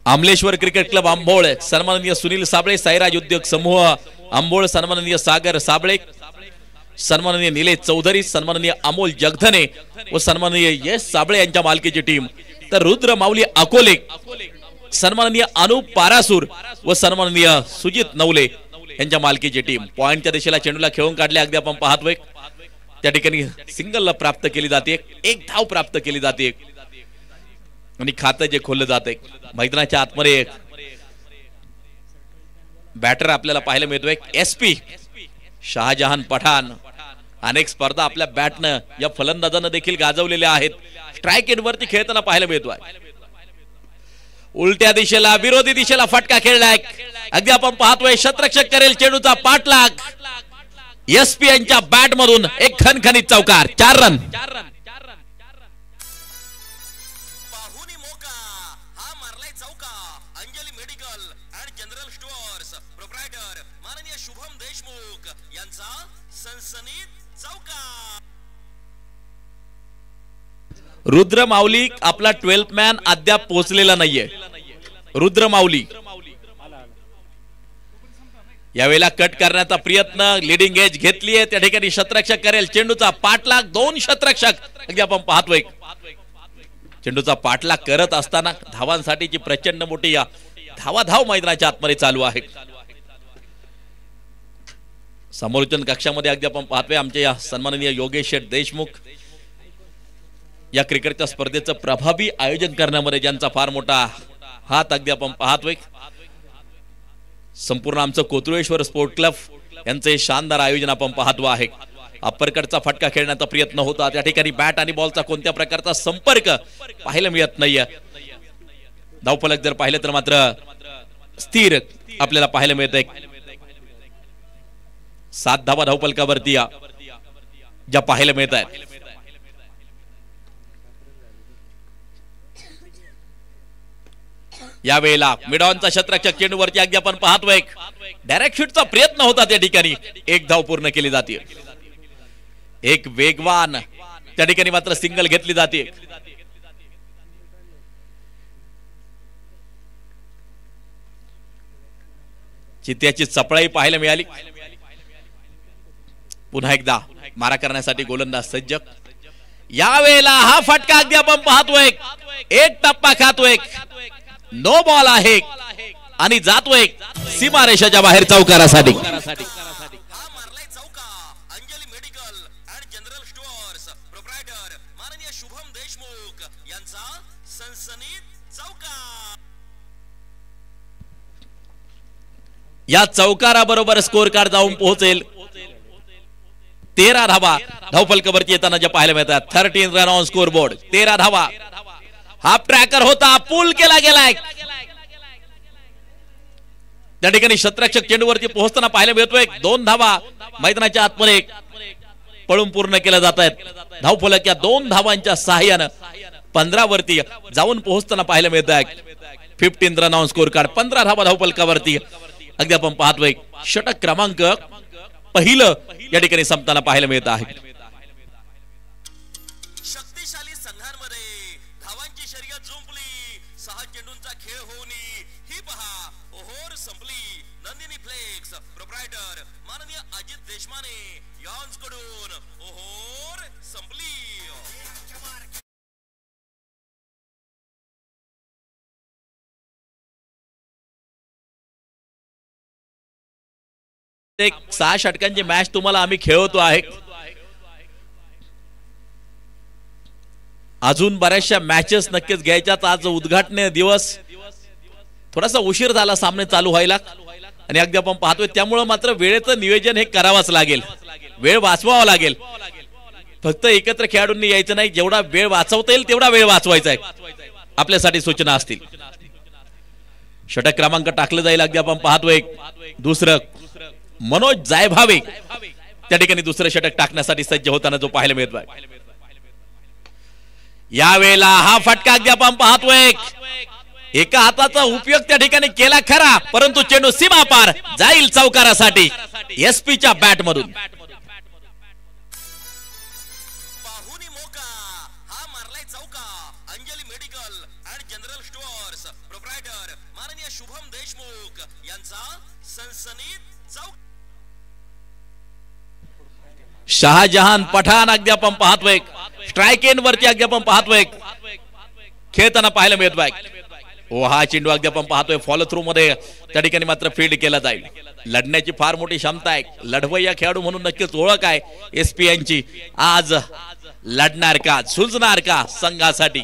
आमलेश्वर cricket club आंबोळ सन्माननीय सुनील साबळे, साईराज उद्योग समूह आंबोळ सन्माननीय सागर साबळे, सन्माननीय निलेश चौधरी, सन्माननीय अमोल जगधने व सन्माननीय यश साबळे यांच्या मालकीची टीम। तर रुद्र माऊली अकोले सन्माननीय अनुप पारासूर व सन्माननीय सुजित नवले यांच्या मालकीची टीम। पॉइंटच्या दिशेला चेंडूला खेळून काढले, अगदी आपण पाहतोय त्या ठिकाणी सिंगल प्राप्त केली जाते, एक धाव प्राप्त केली जाते आणि खातं जे खोललं जाते मैदानाच्या आतमध्ये बॅटर आपल्याला पाहायला मिळतोय एसपी शाहजहान पठाण। अनेक स्पर्धा आपल्या बॅटनं या फलंदाजांना देखील गाजवलेल्या आहेत, स्ट्राइक एंड वरती खेळताना पाहायला मिळतोय। उलट्या दिशेला विरोधी दिशेला फटका खेळलाय, अगदी आपण पाहतोय शतरक्षक करेल चेंडूचा पाठलाग, एसपी यांच्या बॅट मधून एक खणखणीत चौकार, 4 रन। रुद्र माऊली आपला 12th मॅन अद्याप पोहोचलेला नाहीये। रुद्र माऊली यावेळेला कट करण्याचा प्रयत्न, लीडिंग एज घेतलीये त्या ठिकाणी शतरक्षक करेल चेंडूचा पाठलाग, 2 शतरक्षक अगदी आपण पाहतोय चेंडूचा पाठलाग करत असताना धावांसाठीची प्रचंड मोठी या धावाधाव मैदानाच्या आतमध्ये चालू आहे। समालोचन कक्षामध्ये अगदी आपण पाहतोय आमचे या सन्माननीय योगेश शेठ देशमुख या क्रिकेटच्या स्पर्धेचं प्रभावी आयोजन करण्यामध्ये ज्यांचा फार मोठा हात अगदी आपण पाहतोय। संपूर्ण आमचं कोतुळेश्वर स्पोर्ट क्लब यांचे शानदार आयोजन आपण पाहतो आहे। अप्परकटचा फटका खेळण्याचा प्रयत्न होता, त्या ठिकाणी बॅट आणि बॉलचा कोणत्या प्रकारचा संपर्क पाहायला मिळत नाहीये। धावफलक जर पाहिलं तर मात्र स्थिर आपल्याला पाहायला मिळतंय। 7 धावा धावफलकावरती ज्या पाहायला मिळत आहेत। यावेळेला मिडॉनचा शतरक्षक चेंडूवरती अगदी आपण पाहतोय डायरेक्ट शूटचा प्रयत्न होता, त्या ठिकाणी एक धाव पूर्ण केली जाते। एक वेगवान त्या ठिकाणी मात्र सिंगल घेतली जाते। चित्त्याची चपळाई पाहायला मिळाली। पुन्हा एकदा मारा करण्यासाठी गोलंदाज सज्ज। यावेळेला हा फटका अगदी आपण पाहतोय एक टप्पा खातोय, नो बॉल आहे आणि जातोय सीमारेषेच्या बाहेर चौकारासाठी। या चौकाराबरोबर स्कोर कार्ड जाऊन पोहोचेल 13 धावा धावफलकावरती येताना ज्या पाहायला मिळतात। 13 रन ऑन स्कोर बोर्ड, 13 धावा। हाफ ट्रॅकर होता, पूल केला गेलाय, त्या ठिकाणी शतरक्षक चेंडूवरती पोहोचताना पाहायला मिळतोय 2 धावा मैदानाच्या आतमध्ये पळून पूर्ण केल्या जात आहेत। धावफलक या 2 धावांच्या सहाय्यानं 15 वरती जाऊन पोहोचताना पाहायला मिळत आहे। 15 रन ऑन स्कोर कार्ड, 15 धावा धावफलकावरती अगदी आपण पाहतोय षटक क्रमांक पहिलं या ठिकाणी संपताना पाहायला मिळत आहे। शक्तिशाली संघांमध्ये धावांची शर्यत जुंपली, 6 चेंडूंचा खेळ होऊन ही पहा ओहोर संपली। नंदिनी फ्लेक्स प्रोप्रायटर माननीय अजित देशमाने यांच्याकडून ओहोर संपली। एक 6 षटकांची मॅच तुम्हाला आम्ही खेळवतो आहे। अजून बऱ्याचशा मॅचेस नक्कीच घ्यायच्यात। आज उद्घाटन दिवस थोडासा उशीर झाला सामने चालू व्हायला आणि अगदी आपण पाहतोय त्यामुळे मात्र वेळेचं नियोजन हे करावंच लागेल, वेळ वाचवावा लागेल। फक्त एकत्र खेळाडूंनी यायचं नाही, जेवढा वेळ वाचवता येईल तेवढा वेळ वाचवायचा आहे। आपल्यासाठी सूचना असतील। षटक क्रमांक टाकलं जाईल, अगदी आपण पाहतोय दुसरं मनोज जायभावे त्या ठिकाणी दुसरं षटक टाकण्यासाठी सज्ज होताना जो पाहायला मिळतोय। यावेळेला हा फटका अगदी आपण पाहतोय एका हाताचा उपयोग त्या ठिकाणी केला खरा, परंतु चेंडू सीमा पार जाईल चौकारासाठी एसपीच्या बॅट मधून। पाहुनी मोका हा मारलाय चौका। Anjali medical medical and general stores proprietor माननीय शुभम देशमुख यांचा सनसनीत चौक. शहाजहान पठाण अगदी आपण पाहतोय स्ट्राइक एंड वरती अगदी आपण पाहतोय खेळताना पाहायला मिळतोय. हा चेंडू अगदी आपण पाहतोय फॉलो थ्रू मध्ये त्या ठिकाणी मात्र फील्ड केला जाईल. लढण्याची फार मोठी क्षमता आहे. लढवय्या खेळाडू म्हणून नक्कीच ओळख आहे एसपीएनची. आज लढणार का झुंजणार का संघासाठी.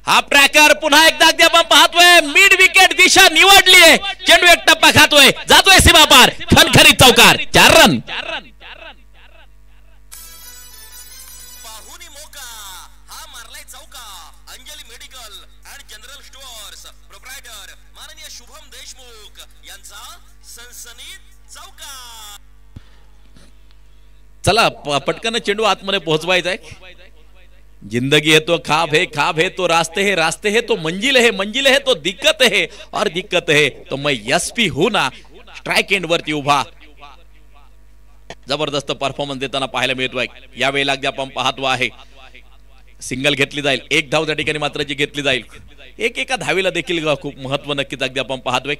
हा ट्रॅकर पुन्हा एकदा अगदी आपण पाहतोय मिड विकेट दिशा निवडलीये. चेंडू एक टप्पा खातोय जातोय सीमा पार खणखणीत चौकार 4 रन. पाहुणी मोका हा मारलाय चौका. Anjali medical and general stores proprietor माननीय शुभम देशमुख यांचा सनसनीत चौका. चला पटकन चेंडू आतमध्ये पोहोचवायचा आहे. जिंदगी है तो ख्वाब है तो रास्ते है तो मंजिल है तो दिक्कत है और दिक्कत है तो मैं एसपी हूं ना. स्ट्राइक एंड वरती उभा जबरदस्त परफॉर्मन्स देताना पाहायला मिळतोय. यावेळेला अगदी आपण पाहतो आहे सिंगल घेतली जाईल. एक धाव त्या ठिकाणी मात्र जी घेतली जाईल. एका धावीला देखील खूप महत्व नक्कीच अगदी आपण पाहतोय.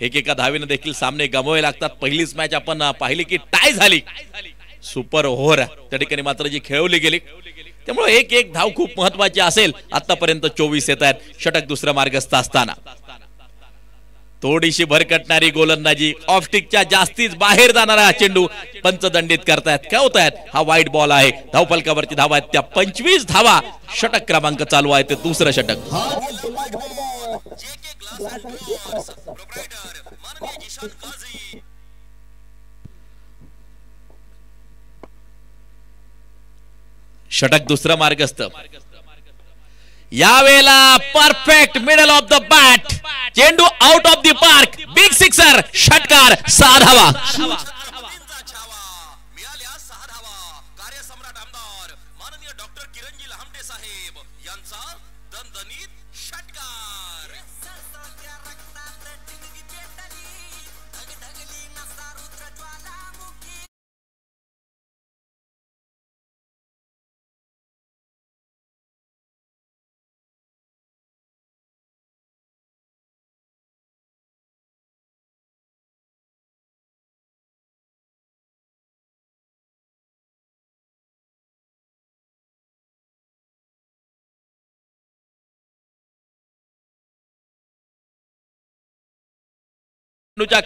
एका धावीने देखील सामने गमवावे लागतात. पहिलीच मॅच आपण पाहिली की टाय झाली. सुपर ओव्हर त्या ठिकाणी मात्र जी खेळवली गेली त्यामुळे एक धाव खूप महत्वाची असेल. आतापर्यंत 24 येत आहेत. षटक दुसरा मार्गस्थ असताना थोडीशी भरकटणारी गोलंदाजी ऑफस्टिकच्या जास्तीच बाहेर जाणारा चेंडू पंचदंडित करतायत. काय होत आहेत. हा वाईट बॉल आहे. धावफलकावरती धावा आहेत त्या 25 धावा. षटक क्रमांक चालू आहे ते दुसरं षटक. षटक दुसरा मार्गस्थ. यावेळेला perfect middle of the bat चेंडू out of the park. Big sixer षटकार 6 धावा. मिळाल्या 6 धावा. कार्यसम्राट आमदार माननीय डॉक्टर किरणजी लहामटे साहेब यांचा दणदणीत षटकार.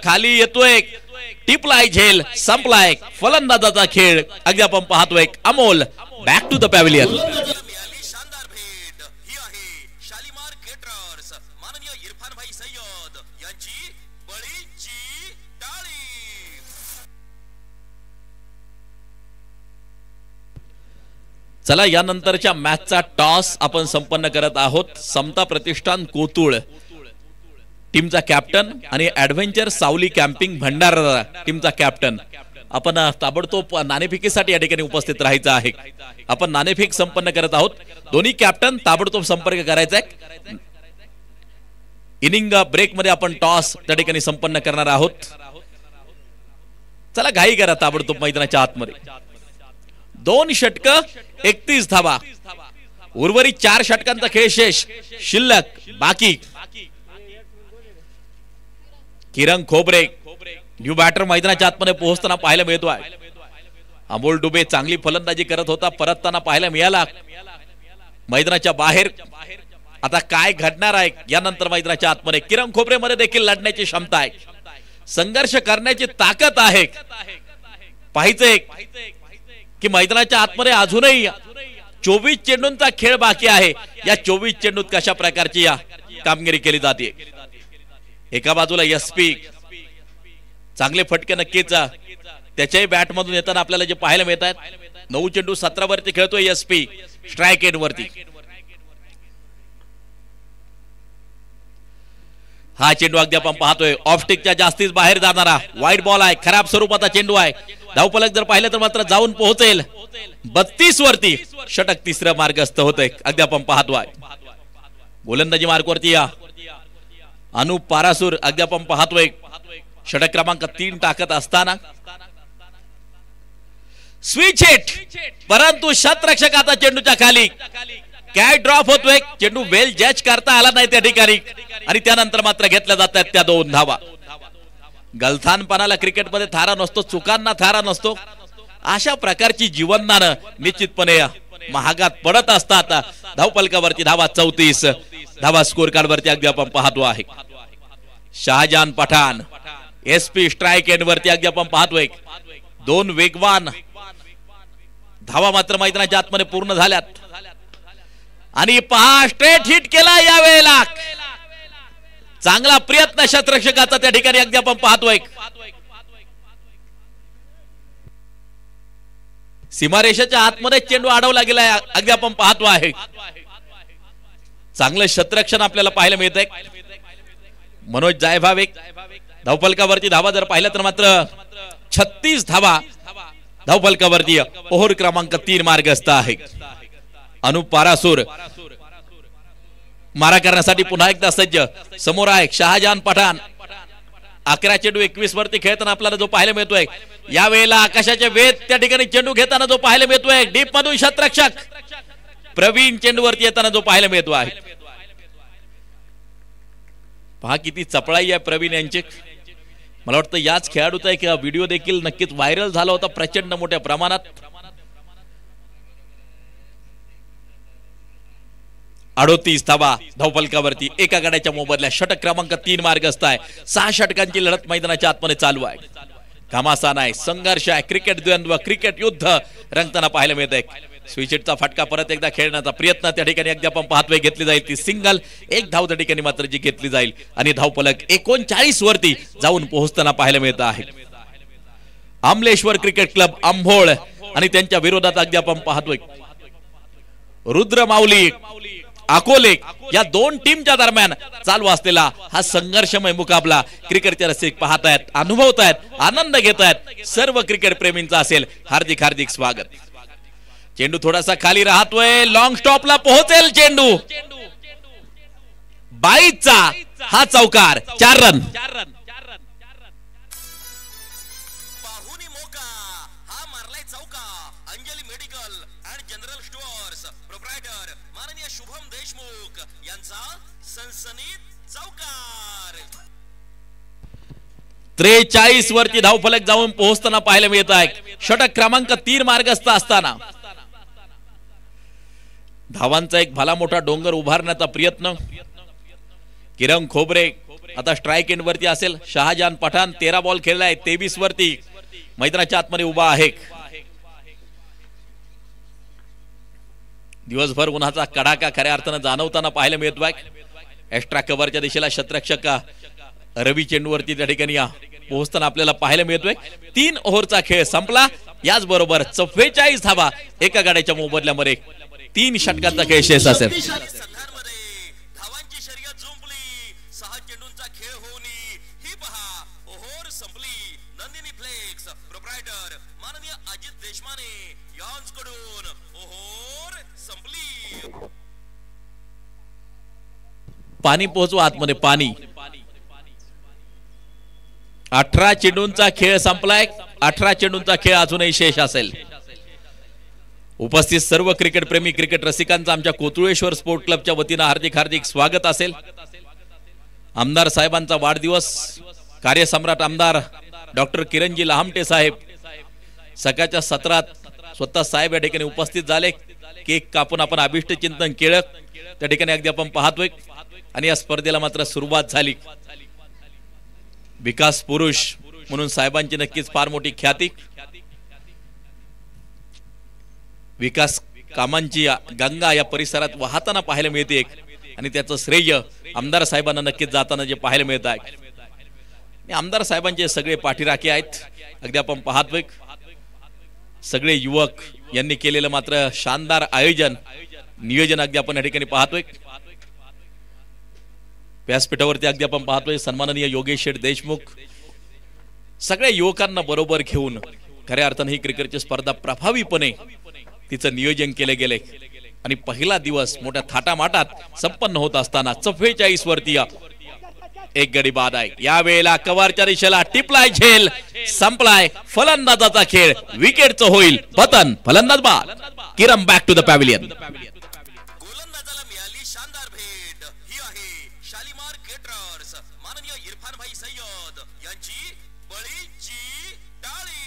खाली येतोय टिपलाय झेल संपलाय फलंदाजाचा खेळ. अगदी आपण पाहतोय Amol back to the pavilion. मिळाली शानदार भेट. ही आहे शालिमार केटरर्स माननीय इरफान भाई सय्यद यांची बळीची टाळी. चला यानंतरच्या मॅचचा टॉस आपण संपन्न करत आहोत. समता प्रतिष्ठान कोतुळ टीमचा कॅप्टन आणि ऍडव्हेंचर सावली कॅम्पिंग भंडारा टीमचा कॅप्टन. आपण ताबडतोब नाणेफेकीसाठी या ठिकाणी उपस्थित राहायचं आहे. आपण नाणेफेक संपन्न करत आहोत. दोन्ही कॅप्टन ताबडतोब संपर्क करायचा आहे. इनिंग ब्रेक मध्ये आपण टॉस त्या ठिकाणी संपन्न करणार आहोत. चला घाई करा ताबडतोब मैदानाच्या आतमध्ये. 2 षटक 31 धावा. उर्वरित 4 षटकांचा खेळ शेष शिल्लक बाकी. किरण खोबरे न्यू बॅटर मैदानाच्या आतमध्ये पोहोचताना पाहायला मिळतो आहे. अमोल डुबे चांगली फलंदाजी करत होता. परतताना पाहायला मिळाला मैदानाच्या बाहेर. आता काय घडणार आहे यानंतर मैदानाच्या आतमध्ये. किरण खोबरे मध्ये देखील लढण्याची क्षमता आहे. संघर्ष करण्याची ताकद आहे. पाहायचंय की मैदानाच्या आतमध्ये अजूनही 24 चेंडूंचा खेळ बाकी आहे. या 24 चेंडूत कशा प्रकारची या कामगिरी केली जाते. एका बाजूला एसपी चांगले फटके नक्कीच त्याच्याही बॅट मधून येताना आपल्याला जे पाहायला मिळत आहेत. 9 चेंडू 17 वरती खेळतोय एसपी स्ट्राइक एंड वरती. हा चेंडू अगदी आपण पाहतोय ऑफस्टिकच्या जास्तीच बाहेर जाणारा वाईट बॉल आहे. खराब स्वरूपाचा चेंडू आहे. धावफलक जर पाहिलं तर मात्र जाऊन पोहोचेल 32 वरती. षटक तिसरं मार्गस्थ होतंय. अगदी आपण पाहतोय गोलंदाजी मार्क वरती या अनुप पारासूर अगदी आपण पाहतोय षटक क्रमांक 3 टाकत असताना स्विच हिट. परंतु शतरक्षकाचा चेंडूच्या खाली काय ड्रॉप होतोय, चेंडू वेल जज करता आला नाही त्या ठिकाणी आणि त्यानंतर मात्र घेतल्या जात आहेत त्या 2 धावा. गलथानपणाला क्रिकेटमध्ये थारा नसतो, चुकांना थारा नसतो. अशा प्रकारची जीवनदान निश्चितपणे महागात पडत असतात. धावफलकावरती धावा 34, धावा स्कोर कार्ड वरती अगदी आपण पाहतो आहे. Shahjahan Pathan SP strike end वरती अगदी आपण पाहतोय 2 वेगवान धावा मात्र मैदानाच्या आतमध्ये पूर्ण झाल्यात आणि 5 स्ट्रेट हिट केला यावेळेला. चांगला प्रयत्न शतरक्षकाचा त्या ठिकाणी अगदी आपण पाहतोय. सीमारेषेच्या आतमध्ये चेंडू अडवला गेलाय अगदी आपण पाहतो आहे. चांगलं शतरक्षण आपल्याला पाहायला मिळत आहे. मनोज जायभावे धावफलकावरती धावा जर पाहिलं तर मात्र 36 धावा धावफलकावरती ओव्हर क्रमांक 3 मार्गस्थ आहे. अनुप पारासूर मारा करण्यासाठी पुन्हा एकदा सज्ज. समोर आहे शहाजान पठाण. 11 चेंडू 21 वरती खेळताना आपल्याला जो पाहायला मिळतोय. यावेळेला आकाशाचे वेध त्या ठिकाणी चेंडू घेताना जो पाहायला मिळतोय. डीप मधून शतरक्षक प्रवीण चेंडूवरती येताना जो पाहायला मिळतो आहे. पहा किती चपळाई आहे प्रवीण यांची. मला वाटतं याच खेळाडूचा एक व्हिडिओ देखील नक्कीच व्हायरल झाला होता प्रचंड मोठ्या प्रमाणात. 38 धावा धावफलकावरती एका गड्याच्या मोबदल्या. षटक क्रमांक 3 मार्गस्थ आहे. 6 षटकांची लढत मैदानाच्या आतमध्ये चालू आहे. घमासान आहे, संघर्ष आहे, क्रिकेट द्वंद्व, क्रिकेट युद्ध रंगताना पाहायला मिळत आहे. स्विचचा फटका परत एकदा खेळण्याचा प्रयत्न त्या ठिकाणी अगदी आपण पाहतोय. घेतली जाईल ती सिंगल. 1 धाव त्या ठिकाणी मात्र जी घेतली जाईल आणि धावफलक 39 वरती जाऊन पोहोचताना पाहायला मिळत आहे. अमलेश्वर क्रिकेट क्लब अंभोळ आणि त्यांच्या विरोधात अगदी आपण पाहतोय रुद्र माऊली अकोले या 2 टीमच्या दरम्यान चालू असलेला हा संघर्षमय मुकाबला क्रिकेटचे रसिक पाहतायत, अनुभवतायत, आनंद घेतायत. सर्व क्रिकेट प्रेमींचा असेल हार्दिक हार्दिक स्वागत. चेंडू थोडासा खाली राहतोय. लॉंग स्टॉपला पोहोचेल चेंडू. 22चा हा चौकार. 4 रन. पाहुणी मोका हा मारलाय चौका. Anjali medical and general stores proprietor माननीय शुभम देशमुख यांचा सनसनीत चौकार. 43 वरती धावफलक जाऊन पोहोचताना पाहायला मिळत आहे. षटक क्रमांक 3 मार्गस्थ असताना धावांचा एक भला मोठा डोंगर उभारण्याचा प्रयत्न. किरण खोबरे आता स्ट्राइक एंड वरती असेल. शहाजान पठाण 13 बॉल खेळलाय. 23 वरती मैदानाच्या आतमध्ये उभा आहे. दिवसभर उन्हाचा कडाका खऱ्या अर्थानं जाणवताना पाहायला मिळतोय. एक्स्ट्रा कव्हरच्या दिशेला शतरक्षक रवी चेंडूवरती त्या ठिकाणी पोहोचताना आपल्याला पाहायला मिळतोय. 3 ओव्हरचा खेळ संपला. याचबरोबर 44 धावा एका गाड्याच्या मोबदल्यामध्ये 3 षटकांचा खेळ शेष असेल. धावांची शर्यत जुंपली. 6 चेंडूंचा खेळ होऊन ही पहा ओव्हर संपली. नंदिनी फ्लेक्स प्रोप्रायटर माननीय अजित देशमाने यांच्याकडून ओव्हर संपली. पाणी पोहोचवा आतमध्ये. पाणी. 18 चेंडूंचा खेळ संपलाय. 18 चेंडूंचा खेळ अजूनही शेष असेल. उपस्थित सर्व क्रिकेट प्रेमी क्रिकेट रसिकांचा आमच्या कोतुळेश्वर स्पोर्ट क्लबच्या वतीनं हार्दिक हार्दिक स्वागत असेल. आमदार साहेबांचा वाढदिवस. कार्यसम्राट आमदार डॉक्टर किरणजी लहामटे साहेब सकाळच्या सत्रात स्वतः साहेब या ठिकाणी उपस्थित झाले. केक कापून आपण अभिष्ट चिंतन केलं त्या ठिकाणी अगदी आपण पाहतोय. आणि या स्पर्धेला मात्र सुरुवात झाली. विकास पुरुष म्हणून साहेबांची नक्कीच फार मोठी ख्याती. विकास कामांची गंगा या परिसरात वाहताना पाहायला मिळते आणि त्याचं श्रेय आमदार साहेबांना नक्कीच जाताना जे पाहायला मिळत आहे. आमदार साहेबांचे सगळे पाठीराखे आहेत. अगदी आपण पाहतोय सगळे युवक यांनी केलेलं मात्र शानदार आयोजन नियोजन अगदी आपण या ठिकाणी पाहतोय. व्यासपीठावरती अगदी आपण पाहतोय सन्माननीय योगेश शेठ देशमुख सगळ्या युवकांना बरोबर घेऊन खऱ्या अर्थाने ही क्रिकेटची स्पर्धा प्रभावीपणे तिचं नियोजन केले गेले आणि पहिला दिवस मोठ्या थाटामाटात संपन्न होत असताना 44 वरती 1 गडी बाद आहे. यावेळेला कव्हरच्या दिशेला टिपलाय झेल. संपलाय फलंदाजाचा खेळ. विकेटचं होईल पतन. फलंदाज बाद. किरण बॅक टू द पॅव्हिलियन. शानदार भेट ही आहे शालीमार केटरर्स माननीय इरफान भाई सय्यद यांची बळीची टाळी.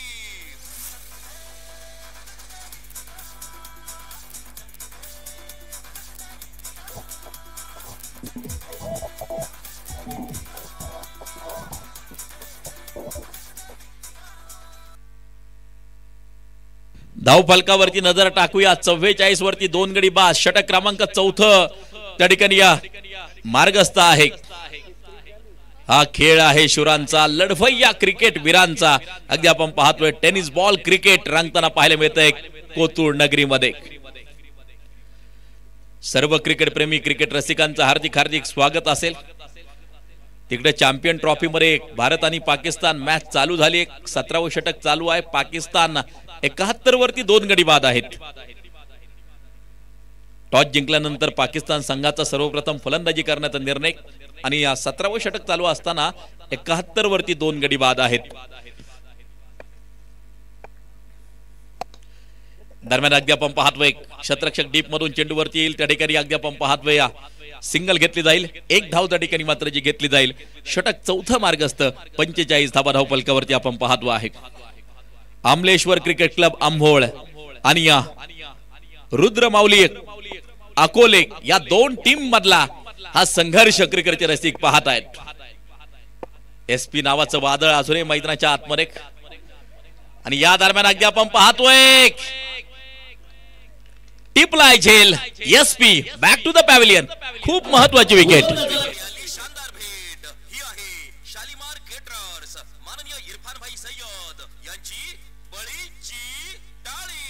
धाव फलकावरती नजर टाकूया. 44 वरती 2 गडी बाद. षटक क्रमांक 4 त्या ठिकाणी या मार्गस्थ आहे. हा खेळ आहे शुरांचा, लढवय्या क्रिकेट वीरांचा. अगदी आपण पाहतोय टेनिस बॉल क्रिकेट रंगताना पाहायला मिळतंय कोथरूड नगरीमध्ये. सर्व क्रिकेट प्रेमी क्रिकेट रसिकांचं हार्दिक हार्दिक स्वागत असेल. तिकडे चॅम्पियन ट्रॉफी मध्ये भारत आणि पाकिस्तान मॅच चालू झाली. 17वे षटक चालू आहे. पाकिस्तान 71 वरती 2 गडी बाद आहेत. टॉस जिंकल्यानंतर पाकिस्तान संघाचा सर्वप्रथम फलंदाजी करण्याचा निर्णय आणि या 17वे षटक चालू असताना 71 वरती 2 गडी बाद आहेत. दरम्यान अगदी आपण पाहतोय क्षेत्ररक्षक डीप मधून चेंडूवरती येईल. त्या ठिकाणी अगदी आपण पाहतोय सिंगल घेतली जाईल. 1 धाव त्या ठिकाणी मात्र जी घेतली जाईल. षटक 4थं मार्गस्थ. 45 धावा धाव फलकावरती आपण पाहतो आहे. आमलेश्वर क्रिकेट क्लब आंभोळ आणि या रुद्र माऊली अकोले या 2 टीम मधला हा संघर्ष क्रिकेटचे रसिक पाहत आहेत. एसपी नावाचं वादळ अजूनही मैदानाच्या आतमध्ये आणि या दरम्यान अगदी आपण पाहतोय टिपलाय झेल. SP back to the pavilion. खूप महत्वाची विकेट. शानदार भेट ही आहे शालीमार केटरर्स माननीय इरफान भाई सय्यद यांची बळीची टाळी.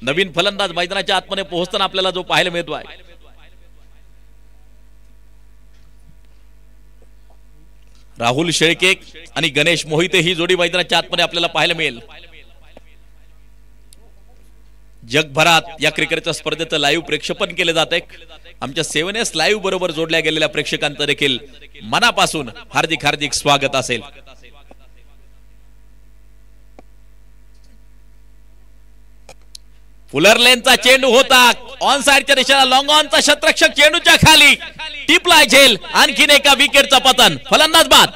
नवीन फलंदाज मैदानाच्या आतमध्ये पोहोचताना आपल्याला जो पाहायला मिळतो आहे. राहुल शेळके आणि गणेश मोहिते ही जोडी मैदानाच्या आतमध्ये आपल्याला पाहायला मिळेल. जगभरात या क्रिकेटच्या स्पर्धेचं लाईव्ह प्रेक्षेपण केले जाते. आमच्या 7S लाईव्ह बरोबर जोडल्या गेलेल्या प्रेक्षकांचं देखील मनापासून हार्दिक हार्दिक स्वागत असेल. फुलर लेनचा चेंडू होता ऑन साइडच्या दिशेला. लॉंग ऑनचा क्षेत्ररक्षक चेंडूच्या खाली टिपलाय झेल. आणखीन एका विकेटचा पतन. फलंदाज बाद.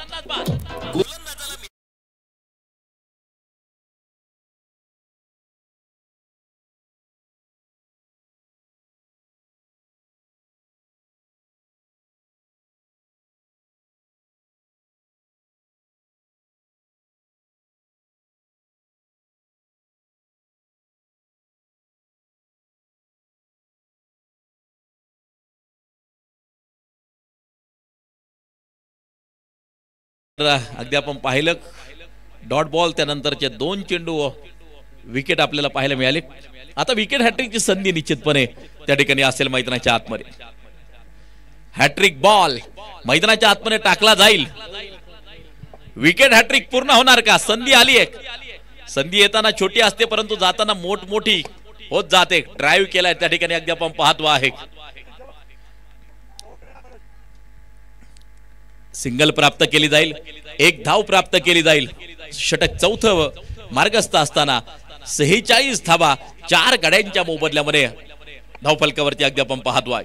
अगदी आपण पाहिलं डॉट बॉल त्यानंतरचे 2 चेंडू विकेट आपल्याला पाहायला मिळाले. आता विकेट हॅट्रिकची संधी निश्चितपणे त्या ठिकाणी असेल मैदानाच्या आतमध्ये. हॅट्रिक बॉल मैदानाच्या आतमध्ये टाकला जाईल. विकेट हॅट्रिक पूर्ण होणार का? संधी आली एक. संधी येताना छोटी असते परंतु जाताना मोठी होत जाते. ड्राईव्ह केलाय त्या ठिकाणी अगदी आपण पाहतो आहे. सिंगल प्राप्त केली जाईल. 1 धाव प्राप्त केली जाईल. षटक 4थं मार्गस्थ असताना 46 धावा 4 गड्यांच्या मोबदल्यामध्ये धाव फलकावरती अगदी आपण पाहतो आहे.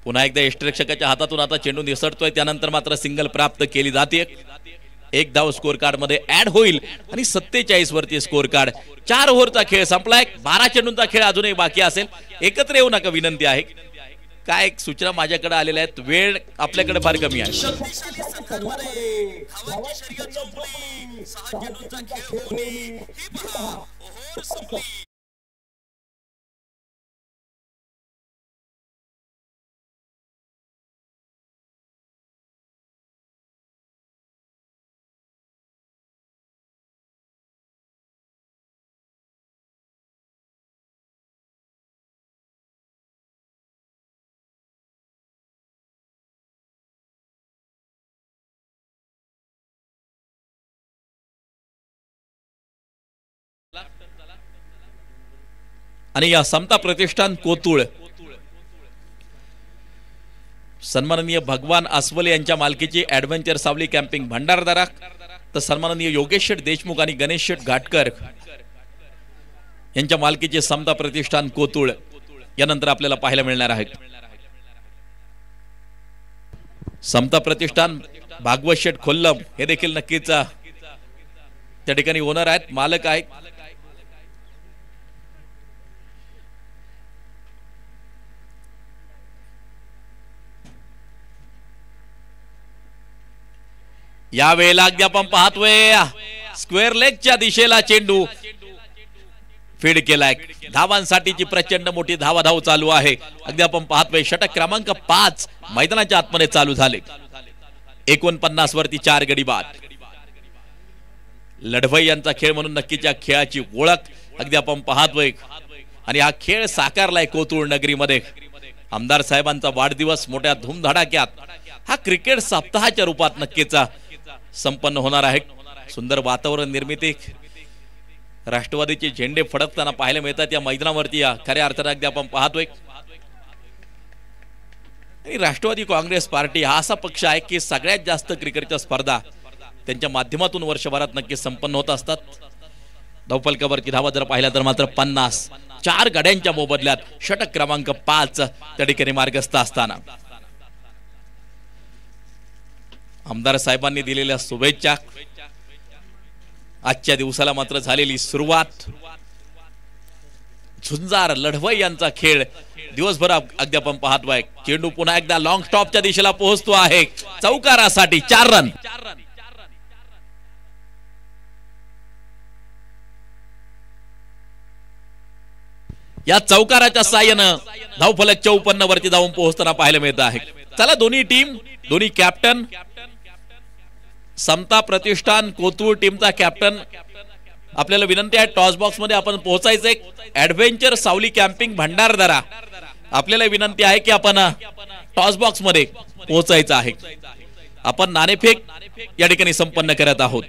पुन्हा एकदा यष्टिरक्षकाच्या हातातून आता चेंडू निसटतोय. त्यानंतर मात्र सिंगल प्राप्त केली जाते. 1 धाव स्कोर कार्ड मध्ये ऍड होईल आणि 47 वरती स्कोर कार्ड. 4 ओव्हरचा खेळ संपलाय. 12 चेंडूंचा खेळ अजूनही बाकी असेल. एकत्र येऊ नका विनंती आहे. काय सूचना माझ्याकडे आलेल्या आहेत. वेळ आपल्याकडे फार कमी आहे. शक्तिशाली संघांमध्ये धावांची शर्यत संपली. 6 चेंडूंचा खेळ होऊन ही पहा ओव्हर संपली. आणि या समता प्रतिष्ठान कोतुळ सन्माननीय भगवान अस्वले यांच्या मालकीची ॲडव्हेंचर सावली कॅम्पिंग भंडारदरा, तर सन्माननीय योगेश शेठ देशमुख आणि गणेश शेठ घाटकर यांच्या मालकीचे समता प्रतिष्ठान कोतुळ यानंतर आपल्याला पाहायला मिळणार आहे. समता प्रतिष्ठान भागवत शेठ खोल्लम हे देखील नक्कीच त्या ठिकाणी ओनर आहेत, मालक आहेत. यावेळेला अगदी आपण पाहतोय स्क्वेअर लेगच्या दिशेला चेंडू फीड केलाय. धावांसाठीची प्रचंड मोठी धावाधाव चालू आहे. अगदी आपण पाहतोय षटक क्रमांक 5 मैदानाच्या आतमध्ये चालू झाले. 49 वरती 4 गडी बाद. लढवई यांचा खेळ म्हणून नक्कीच या खेळाची ओळख अगदी आपण पाहतोय आणि हा खेळ साकारलाय कोतुळ नगरीमध्ये. आमदार साहेबांचा वाढदिवस मोठ्या धूमधडाक्यात हा क्रिकेट सप्ताहाच्या रूपात नक्कीच संपन्न होणार आहे. सुंदर वातावरण निर्मिती, राष्ट्रवादीचे झेंडे फडकताना पाहायला मिळतात या मैदानावरती. या खऱ्या अर्थाने अगदी आपण पाहतोय राष्ट्रवादी काँग्रेस पार्टी हा असा पक्ष आहे की सगळ्यात जास्त क्रिकेटच्या स्पर्धा त्यांच्या माध्यमातून वर्षभरात नक्की संपन्न होत असतात. धावफलकावरची धावा जर पाहिला तर मात्र 50. 4 गाड्यांच्या मोबदल्यात षटक क्रमांक 5 त्या ठिकाणी मार्गस्थ असताना आमदार साहेबांनी दिलेल्या शुभेच्छा. आजच्या दिवसाला मात्र झालेली सुरुवात. झुंजार लढवई यांचा खेळ दिवसभर अगदी आपण पाहतोय. चेंडू पुन्हा एकदा लॉंग स्टॉपच्या दिशेला पोहोचतो आहे चौकारासाठी 4 रन. या चौकाराच्या साहाय्यानं धावफलक 54 वरती जाऊन पोहोचताना पाहायला मिळत आहे. चला दोन्ही टीम, दोन्ही कॅप्टन, समता प्रतिष्ठान कोतुळ टीमचा कॅप्टन आपल्याला विनंती आहे टॉस बॉक्स मध्ये आपण पोहोचायचंय. ॲडव्हेंचर सावली कॅम्पिंग भंडारदरा आपल्याला विनंती आहे की आपण टॉस बॉक्स मध्ये पोहोचायचं आहे. आपण नाणेफेक या ठिकाणी संपन्न करत आहोत.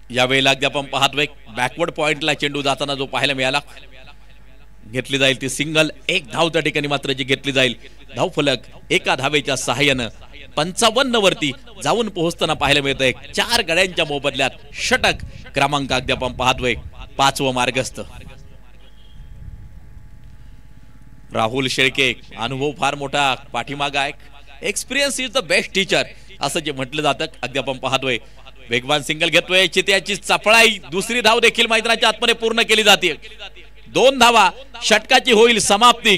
यावेळेला अगदी आपण पाहतोय बॅकवर्ड पॉइंटला चेंडू जाताना जो पाहायला मिळाला, घेतली जाईल ती सिंगल. 1 धाव त्या ठिकाणी मात्र जी घेतली जाईल. धावफलक एका धावेच्या सहाय्यानं 55 वरती जाऊन पोहोचताना पाहायला मिळतंय. 4 गड्यांच्या मोबदल्यात षटक क्रमांक अगदी आपण पाहतोय 5वं मार्गस्थ. राहुल शेळके अनुभव फार मोठा पाठीमागा आहे. Experience is the best teacher असं जे म्हटलं जातं. अगदी आपण पाहतोय वेगवान सिंगल घेतोय. चित्याची चपळाई. दुसरी धाव देखील मैदानाच्या आतमध्ये पूर्ण केली जाते. 2 धावा षटकाची होईल समाप्ती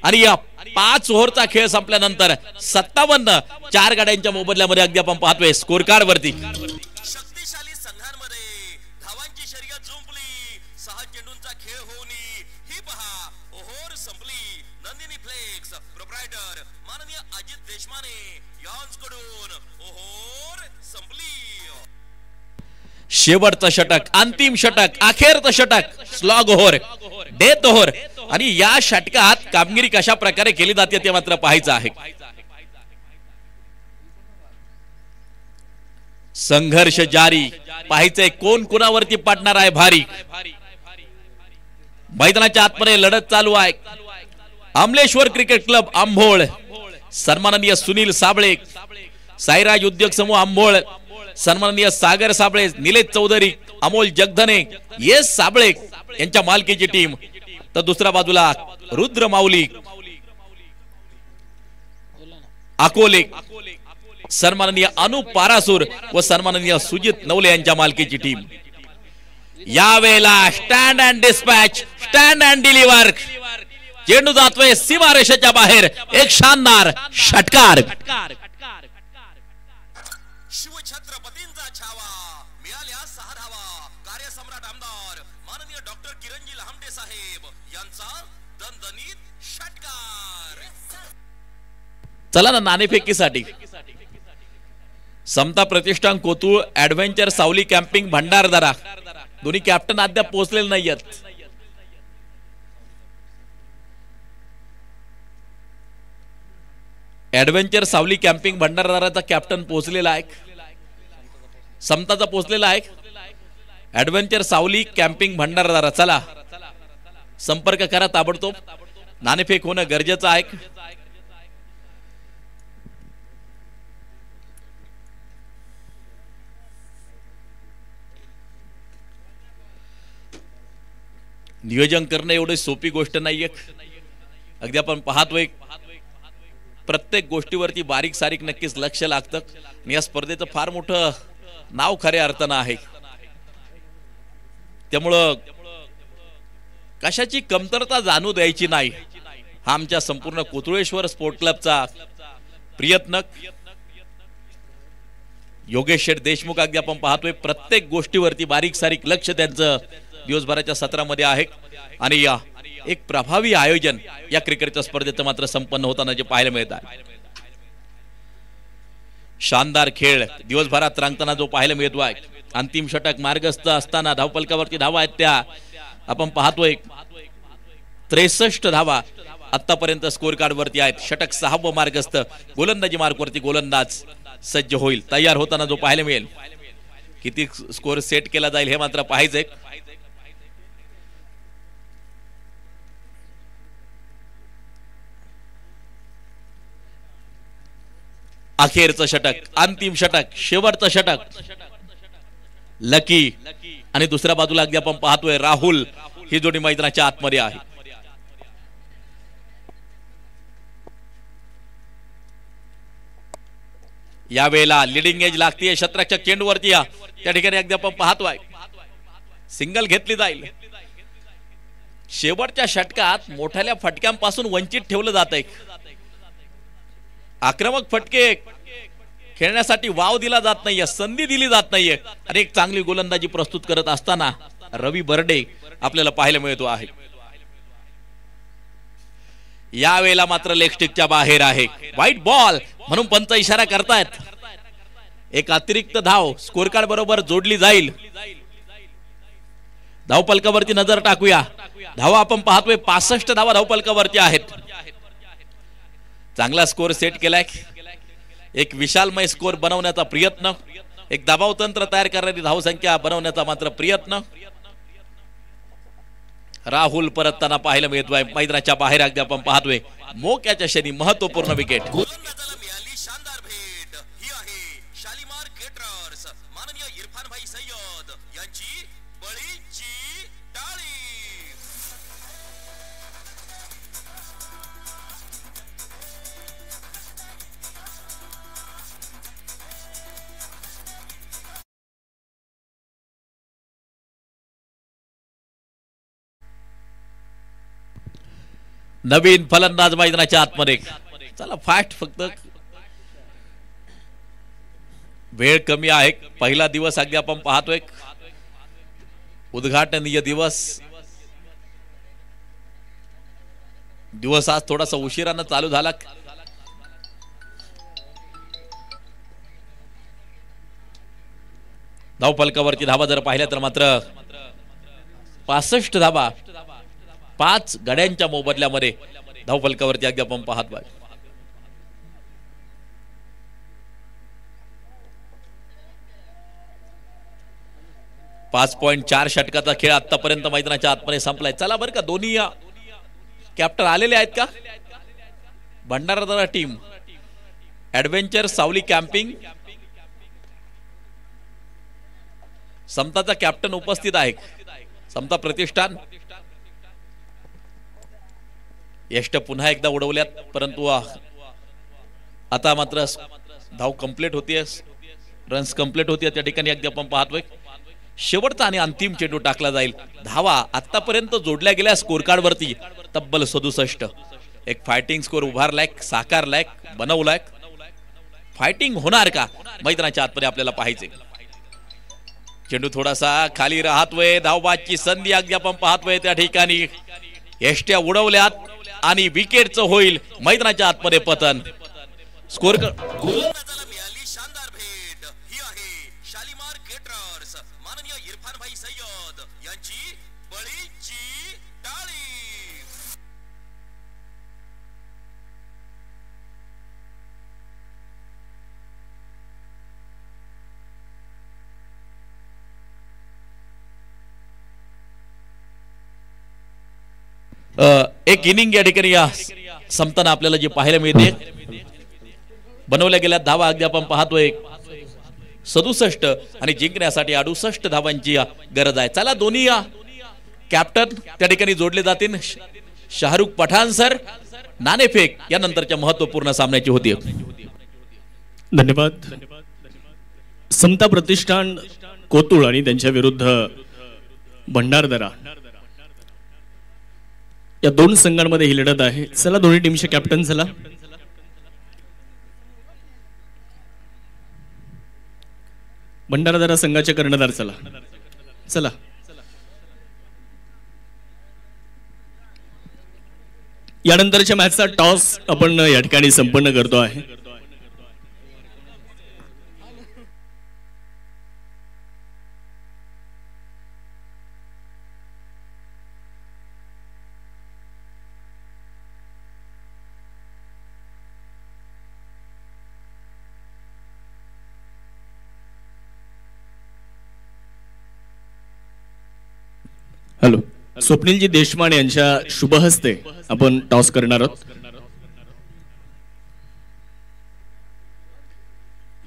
आणि या 5 ओव्हरचा खेळ संपल्यानंतर 57 4 गाड्यांच्या मोबदल्यामध्ये अगदी आपण पाहतोय स्कोर कार्ड वरती शक्तिशाली संघांमध्ये धावांची शर्यत जुंपली. 6 चेंडूंचा खेळ होऊन ही पहा ओव्हर संपली. नंदिनी फ्लेक्स प्रोप्रायटर माननीय अजित देशमाने यांच्याकडून ओव्हर संपली. शेवटचं षटक, अंतिम षटक, अखेरचं षटक, स्लॉग ओव्हर, डेथ ओव्हर आणि या षटकात कामगिरी कशा प्रकारे केली जाते ते मात्र पाहायचं आहे. संघर्ष जारी. पाहायचंय कोण कुणावरती पडणार आहे भारी. मैदानाच्या आतमध्ये लढत चालू आहे. अमलेश्वर क्रिकेट क्लब आंबोळ सन्माननीय सुनील साबळे, साईराज उद्योग समूह आंबोळ सन्माननीय सागर साबळे, निलेश चौधरी, अमोल जगधने, येस साबळे यांच्या मालकीची टीम. तर दुसऱ्या बाजूला रुद्र माऊली अकोले सन्माननीय अनुप पारासूर व सन्माननीय सुजित नवले यांच्या मालकीची टीम. यावेळेला stand and dispatch, stand and deliver. चेंडू जातोय सीमारेषेच्या बाहेर. एक शानदार षटकार. शिवछत्रपतींचा छावा. मिळाल्या 6 धावा. कार्यसम्राट आमदार माननीय डॉक्टर किरणजी लहामटे साहेब यांचा दणदणीत षटकार. चला ना नाणेफेकीसाठी समता प्रतिष्ठान कोतुळ, ॲडव्हेंचर सावली कॅम्पिंग भंडारदरा दोन्ही कॅप्टन अद्याप पोहोचलेले नाहीयेत. ॲडव्हेंचर सावली कॅम्पिंग भंडारदराचा कॅप्टन पोहोचलेला आहे. समताचा पोहोचलेला आहे. ऍडव्हेंचर सावली कॅम्पिंग भंडारदारा, चला संपर्क करा ताबडतोब. नाणेफेक होणं गरजेचं आहे. नियोजन करणं एवढी सोपी गोष्ट नाहीये. अगदी आपण पाहतोय प्रत्येक गोष्टीवरती बारीक सारीक नक्कीच लक्ष लागतं. आणि या स्पर्धेचं फार मोठं नाव खऱ्या अर्थानं आहे. त्यामुळं कशाची कमतरता जाणू द्यायची नाही, हा आमच्या संपूर्ण कोथरूडेश्वर स्पोर्ट क्लबचा प्रयत्न. योगेश शेठ देशमुख अगदी आपण पाहतोय प्रत्येक गोष्टीवरती बारीक सारीक लक्ष त्यांचं दिवसभराच्या सत्रामध्ये आहे. आणि या एक प्रभावी आयोजन या क्रिकेटच्या स्पर्धेचं मात्र संपन्न होताना जे पाहायला मिळत आहे. शानदार खेळ दिवसभरात रंगताना जो पाहायला मिळतो आहे. अंतिम षटक मार्गस्थ असताना धावफलकावरती धावा आहेत त्या आपण पाहतोय. 63 धावा आतापर्यंत स्कोर कार्ड वरती आहेत. षटक 6वं मार्गस्थ. गोलंदाजी मार्कवरती गोलंदाज सज्ज होईल, तयार होताना जो पाहायला मिळेल. किती स्कोर सेट केला जाईल हे मात्र पाहायचंय. अखेरचं षटक, अंतिम षटक, शेवटचं षटक. लकी आणि दुसऱ्या बाजूला अगदी आपण पाहतोय राहुल, ही जोडी मैदानाच्या आतमध्ये आहे. यावेळेला लिडिंग एज लागतीये शतरक्षक चेंडूवरती. त्या ठिकाणी अगदी आपण पाहतोय सिंगल घेतली जाईल. शेवटच्या षटकात मोठ्या फटक्यांपासून वंचित ठेवलं जात आहे. आक्रमक फटके खेळण्यासाठी वाव दिला जात नाहीये, संधी दिली जात नाहीये. आणि एक चांगली गोलंदाजी प्रस्तुत करत असताना रवी बर्डे आपल्याला पाहायला मिळतो आहे. यावेळेला मात्र लेग स्टिकच्या बाहेर आहे. व्हाईट बॉल म्हणून पंच इशारा करतायत. एक अतिरिक्त धाव स्कोर कार्ड बरोबर जोडली जाईल. धावफलकावरती नजर टाकूया. धावा आपण पाहतोय 65 धावा धावफलकावरती आहेत. चांगला स्कोर सेट केलाय. एक विशालमय स्कोर बनवण्याचा प्रयत्न, एक दबाव तंत्र तयार करणारी धावसंख्या बनवण्याचा मात्र प्रयत्न. राहुल परतताना पाहायला मिळतोय. मैदानाच्या बाहेर अगदी आपण पाहतोय मोक्याच्या क्षणी महत्वपूर्ण विकेट. गोलंदाजाला मिळाली शानदार भेट. ही आहे शालिमार केटरर्स माननीय इरफान भाई सय्यद यांची बळीची टाळी. नवीन फलंदाज मैदानाच्या आतमध्ये. चला फास्ट, फक्त वेळ कमी आहे. पहिला दिवस अगदी आपण पाहतोय उद्घाटनीय दिवस आज थोडासा उशिरानं चालू झाला. धावफलकावरती धावा जर पाहिल्या तर मात्र 65 धावा 5 गड्यांच्या मोबदल्यामध्ये धावफलकावरती अगदी आपण पाहतोय. पाच 5.4 षटकाचा खेळ आतापर्यंत मैदानाच्या आतमध्ये संपलाय. चला बरं का, दोन्ही कॅप्टन आलेले आहेत का? भंडारदरा टीम, ऍडव्हेंचर सावली कॅम्पिंग, समताचा कॅप्टन उपस्थित आहे. समता प्रतिष्ठान यष्ट पुन्हा एकदा उडवल्यात, परंतु आता मात्र धाव कंप्लीट होतीये, रन्स कंप्लीट होतीये. त्या ठिकाणी अगदी आपण पाहतोय शेवटचा आणि अंतिम चेंडू टाकला जाईल. धावा आतापर्यंत जोडल्या गेल्या स्कोर कार्ड वरती तब्बल 67. एक फायटिंग स्कोर उभारलाय, साकारलाय, बनवलाय. फायटिंग होणार का मैदानाच्या आतमध्ये आपल्याला पाहायचे. चेंडू थोडासा खाली राहतोय. धावबादची संधी अगदी आपण पाहतोय. त्या ठिकाणी यष्ट्या उडवल्यात आणि विकेटचं होईल मैदानाच्या आतमध्ये पतन. स्कोर गोलंदाजाला मिळाली शानदार भेट. ही आहे शालिमार केटरर्स माननीय इरफान भाई सय्यद यांची बळीची टाळी. एक इनिंग या ठिकाणी या संपताना आपल्याला जे पाहायला मिळते, बनवल्या गेल्या धावा अगदी आपण पाहतोय 67 आणि जिंकण्यासाठी 68 धावांची गरज आहे. चला दोन्ही कॅप्टन त्या ठिकाणी जोडले जातील. शाहरुख पठाण सर, नाणेफेक या नंतरच्या महत्वपूर्ण सामन्याची होती. धन्यवाद. समता प्रतिष्ठान कोतुळ आणि त्यांच्या विरुद्ध भंडारदरा या दोन संघांमध्ये ही लढत आहे. चला दोन्ही टीमचे कॅप्टन चला. भंडारदरा संघाचे कर्णधार चला. चला यानंतरच्या मॅचचा टॉस आपण या ठिकाणी संपन्न करतो आहे. हॅलो, स्वप्नीलजी देशमाने यांच्या शुभहस्ते आपण टॉस करणार आहोत.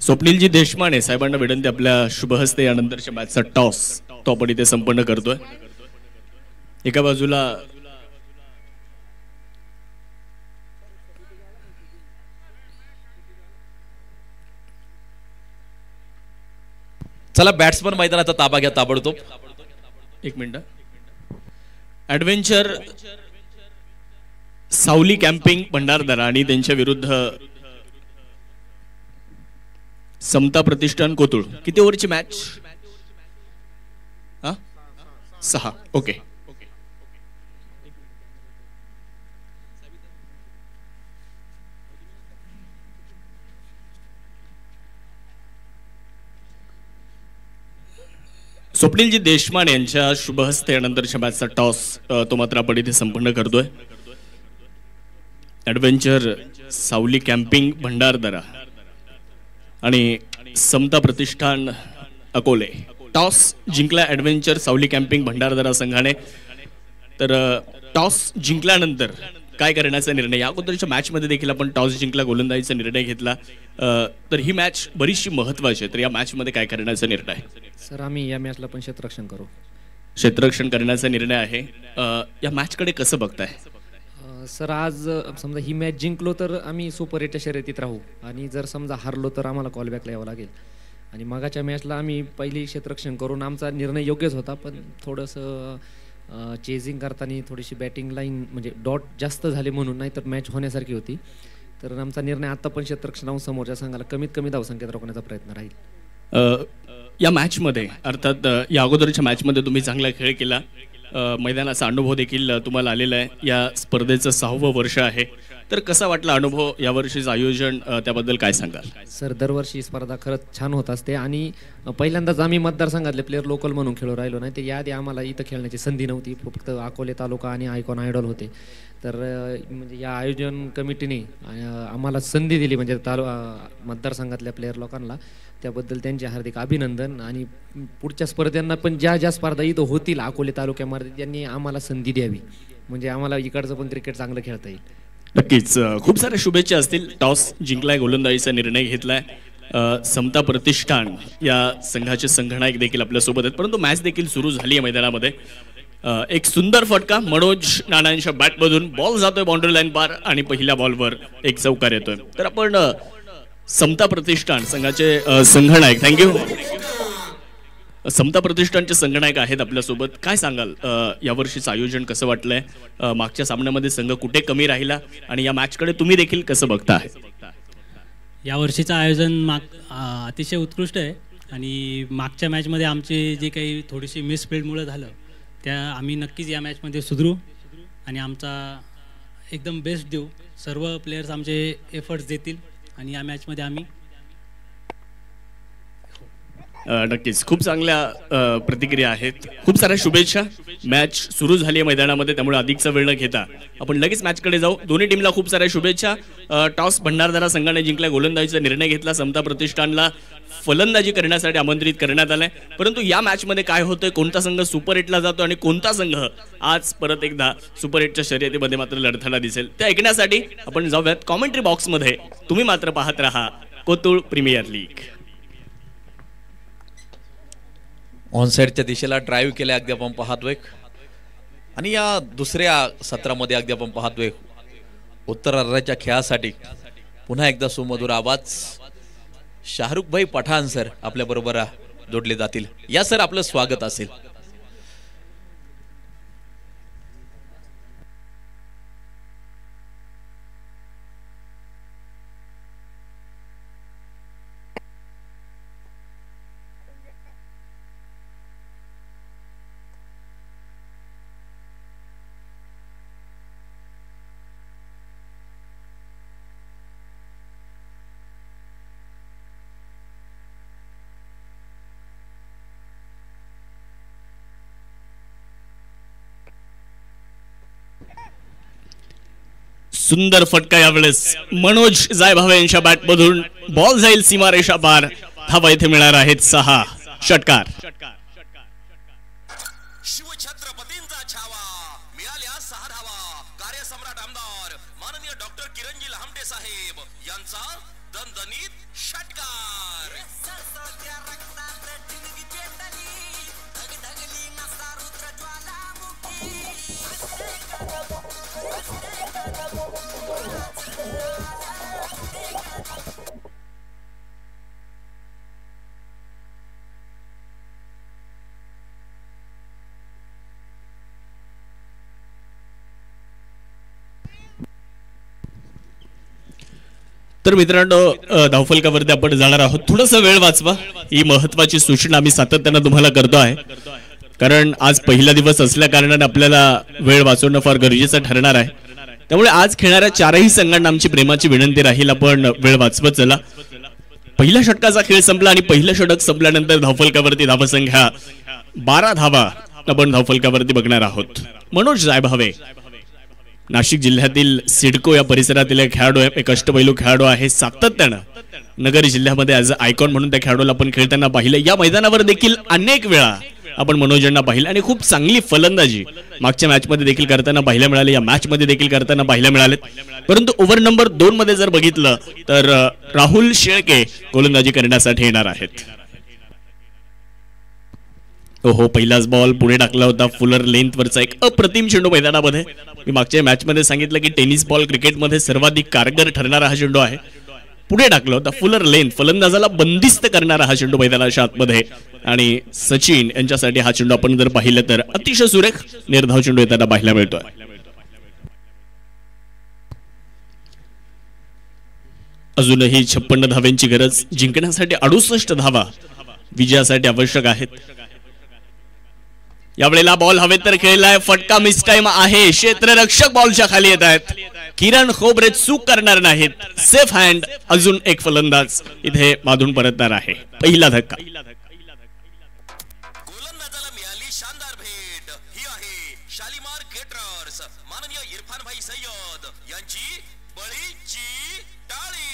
स्वप्नीलजी देशमाने साहेबांना विनंती, आपल्या शुभहस्ते यानंतरच्या मॅचचा टॉस तो आपण इथे संपन्न करतोय. एका बाजूला चला बॅट्समन मैदानाचा ताबा घ्या ताबडतोब. एक मिनिट. ऍडव्हेंचर सावली कॅम्पिंग भंडारदरा आणि त्यांच्या विरुद्ध समता प्रतिष्ठान कोतुळ. किती ओव्हरची मॅच? 6. ओके. स्वप्नीलजी देशमाने यांच्या शुभहस्ते यानंतरच्या मॅचचा टॉस तो मात्र आपण इथे संपन्न करतोय. ऍडव्हेंचर सावली कॅम्पिंग भंडारदरा आणि समता प्रतिष्ठान अकोले. टॉस जिंकला ऍडव्हेंचर सावली कॅम्पिंग भंडारदरा संघाने. तर टॉस जिंकल्यानंतर काय करण्याचा निर्णय, या अगोदरच्या मॅच मध्ये देखील आपण टॉस जिंकला, गोलंदाजीचा निर्णय घेतला. तर ही मॅच बरीचशी महत्वाची आहे. तर या मॅच मध्ये काय करण्याचा निर्णय आहे? सर आम्ही या मॅचला पण क्षेत्ररक्षण करू. क्षेत्ररक्षण करण्याचा निर्णय आहे. या मॅच कडे कसं बघताय? सर आज समजा ही मॅच जिंकलो तर आम्ही सुपर 8च्या शर्यतीत राहू आणि जर समजा हारलो तर आम्हाला कॉलबॅकला यावं लागेल. आणि मागाच्या मॅचला आम्ही पहिली क्षेत्ररक्षण करून आमचा निर्णय योग्यच होता, पण थोडंसं चेझिंग करताना थोडीशी बॅटिंग लाईन म्हणजे डॉट जास्त झाले म्हणून, नाही तर मॅच होण्यासारखी होती. तर आमचा निर्णय आता पण क्षेत्ररक्षणाहून समोरच्या संघाला कमीत कमी धावसंख्येत रोखण्याचा प्रयत्न राहील. या मॅचमध्ये अर्थात या अगोदरच्या मॅचमध्ये तुम्ही चांगला खेळ केला, मैदानाचा अनुभव देखील तुम्हाला आलेला आहे. या स्पर्धेचं 6वं वर्ष आहे. तर कसा वाटला अनुभव, यावर्षीचं आयोजन, त्याबद्दल काय सांगाल? सर दरवर्षी स्पर्धा खरंच छान होत असते आणि पहिल्यांदाच आम्ही मतदारसंघातले प्लेअर लोकल म्हणून खेळू राहिलो, नाही ते याआधी आम्हाला इथं खेळण्याची संधी नव्हती. फक्त अकोले तालुका आणि आयकॉन आयडॉल होते. तर म्हणजे या आयोजन कमिटीने आम्हाला संधी दिली म्हणजे मतदारसंघातल्या प्लेअर लोकांना, त्याबद्दल त्यांचे हार्दिक अभिनंदन. आणि पुढच्या स्पर्धांना पण ज्या स्पर्धा इथं होतील अकोले तालुक्यामध्ये त्यांनी आम्हाला संधी द्यावी, म्हणजे आम्हाला इकडचं पण क्रिकेट चांगलं खेळता येईल. नक्कीच खूप साऱ्या शुभेच्छा असतील. टॉस जिंकलाय, गोलंदाजीचा निर्णय घेतलाय. समता प्रतिष्ठान या संघाचे संघनायक देखील आपल्यासोबत आहेत, परंतु मॅच देखील सुरू झाली आहे मैदानामध्ये. एक सुंदर फटका मनोज नानांच्या बॅटमधून, बॉल जातोय बाउंड्री लाईन पार आणि पहिल्या बॉलवर एक चौकार येतोय. तर आपण समता प्रतिष्ठान संघाचे संघनायक, थँक्यू, समता प्रतिष्ठानचे संघनायक आहेत आपल्यासोबत. काय सांगाल, यावर्षीचं आयोजन कसं वाटलंय? मागच्या सामन्यामध्ये संघ कुठे कमी राहिला आणि या मॅचकडे तुम्ही देखील कसं बघताय? यावर्षीचं आयोजन अतिशय उत्कृष्ट आहे आणि मागच्या मॅचमध्ये आमचे जे काही थोडीशी मिसफिल्डमुळे झालं त्या आम्ही नक्कीच या मॅचमध्ये सुधरू आणि आमचा एकदम बेस्ट देऊ. सर्व प्लेयर्स आमचे एफर्ट्स देतील आणि या मॅचमध्ये आम्ही नक्कीच खूप चांगल्या प्रतिक्रिया आहेत, खूप साऱ्या शुभेच्छा. मॅच सुरू झाली आहे मैदानामध्ये, त्यामुळे अधिकचा वेळ न घेता आपण लगेच मॅचकडे जाऊ. दोन्ही टीमला खूप साऱ्या शुभेच्छा. टॉस भंडारदरा संघाने जिंकला, गोलंदाजीचा निर्णय घेतला. समता प्रतिष्ठानला फलंदाजी करण्यासाठी आमंत्रित करण्यात आलंय. परंतु या मॅचमध्ये काय होतंय, कोणता संघ सुपर 8ला जातो आणि कोणता संघ आज परत एकदा सुपर 8च्या शर्यतीमध्ये मात्र लढताना दिसेल, ते ऐकण्यासाठी आपण जाऊयात कॉमेंट्री बॉक्समध्ये. तुम्ही मात्र पाहत राहा कोतुळ प्रीमियर लीग. ऑनसाइडच्या दिशेला ड्राईव्ह केल्या अगदी आपण पाहतोय. आणि या दुसऱ्या सत्रामध्ये अगदी आपण पाहतोय उत्तरार्धाच्या खेळासाठी पुन्हा एकदा सुमधुर आवाज शाहरुख भाई पठाण सर आपल्या बरोबर जोडले जातील. या सर आपलं स्वागत असेल. सुंदर फटका यावेळेस मनोज जायभावे यांच्या बॅटमधून. बॉल जाईल सीमारेषा पार. धावा इथे मिळणार आहेत 6. षटकार. शिवछत्रपतींचा छावा मिळाल्या 6 धावा. कार्यसम्राट आमदार माननीय डॉक्टर किरणजी लहामटे साहेब यांचा दणदणीत षटकार. तर मित्रांनो, धावफलकावरती आपण जाणार आहोत. थोडासा वेळ वाचवा, ही महत्वाची सूचना आम्ही सातत्यानं तुम्हाला करतो आहे, कारण आज पहिला दिवस असल्या कारणाने आपल्याला वेळ वाचवणं फार गरजेचं ठरणार आहे. त्यामुळे आज खेळणाऱ्या 4ही संघांना आमची प्रेमाची विनंती राहील, आपण वेळ वाचवत चला. पहिल्या षटकाचा खेळ संपला आणि पहिलं षटक संपल्यानंतर धावफलकावरती धावसंख्या 12 धावा आपण धावफलकावरती बघणार आहोत. मनोज जायभावे नाशिक जिल्ह्यातील सिडको या परिसरातील एक खेळाडू आहे, एक अष्टपैलू खेळाडू आहे. सातत्यानं नगर जिल्ह्यामध्ये ॲज अ आयकॉन म्हणून त्या खेळाडूला आपण खेळताना पाहिलं. या मैदानावर देखील अनेक वेळा आपण मनोज यांना पाहिलं आणि खूप चांगली फलंदाजी मागच्या मॅचमध्ये देखील करताना पाहायला मिळाली, या मॅचमध्ये देखील करताना पाहायला मिळाले. परंतु ओव्हर नंबर 2 मध्ये जर बघितलं तर राहुल शेळके गोलंदाजी करण्यासाठी येणार आहेत. हो, पहिलाच बॉल पुढे टाकला होता. फुलर लेंथवरचा एक अप्रतिम चेंडू मैदानामध्ये. मी मागच्या मॅचमध्ये सांगितलं की टेनिस बॉल क्रिकेटमध्ये सर्वाधिक कारगर ठरणारा हा चेंडू आहे. पुढे टाकला होता फुलर लेंथ, फलंदाजाला बंदिस्त करणारा हा चेंडू मैदानाच्या आतमध्ये. आणि सचिन यांच्यासाठी हा चेंडू आपण जर पाहिलं तर अतिशय सुरेख निर्धाव चेंडू येताना पाहायला मिळतोय. अजूनही 56 धाव्यांची गरज. जिंकण्यासाठी 68 धावा विजयासाठी आवश्यक आहेत. यावेळेला बॉल हवेत तर खेळलाय, फटका मिस टाइम आहे. क्षेत्ररक्षक बॉलच्या खाली येत आहेत. किरण खोबरे चूक करणार नाहीत. Safe hand. अजून एक फलंदाज इथे माधून परतणार आहे. पहिला धक्का. गोलंदाजाला मिळाली शानदार भेट. ही आहे शालिमार केटरर्स माननीय इरफान भाई सय्यद यांची बळीची टाळी.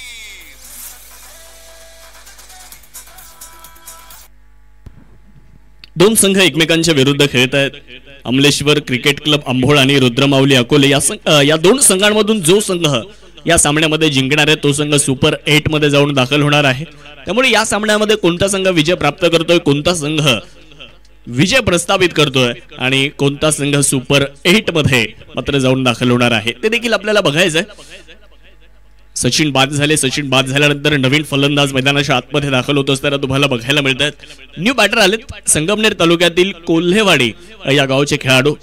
दोन संघ एकमेकांच्या विरुद्ध खेळत आहेत. अमलेश्वर क्रिकेट क्लब अंभोळ आणि रुद्रमाऊली अकोले या दोन संघांमधून जो संघ या सामन्यामध्ये जिंकणार आहे तो संघ सुपर 8 मध्ये जाऊन दाखल होणार आहे. त्यामुळे या सामन्यामध्ये कोणता संघ विजय प्राप्त करतोय, कोणता संघ विजय प्रस्थापित करतोय आणि कोणता संघ सुपर 8 मध्ये मात्र जाऊन दाखल होणार आहे ते देखील आपल्याला बघायचं आहे. सचिन बाद झाले. सचिन बाद झाल्यानंतर नवीन फलंदाज मैदानाच्या आतमध्ये दाखल होत असताना तुम्हाला बघायला मिळतात. न्यू बॅटर आलेत. संगमनेर तालुक्यातील कोल्हेवाडी या गावचे खेळाडू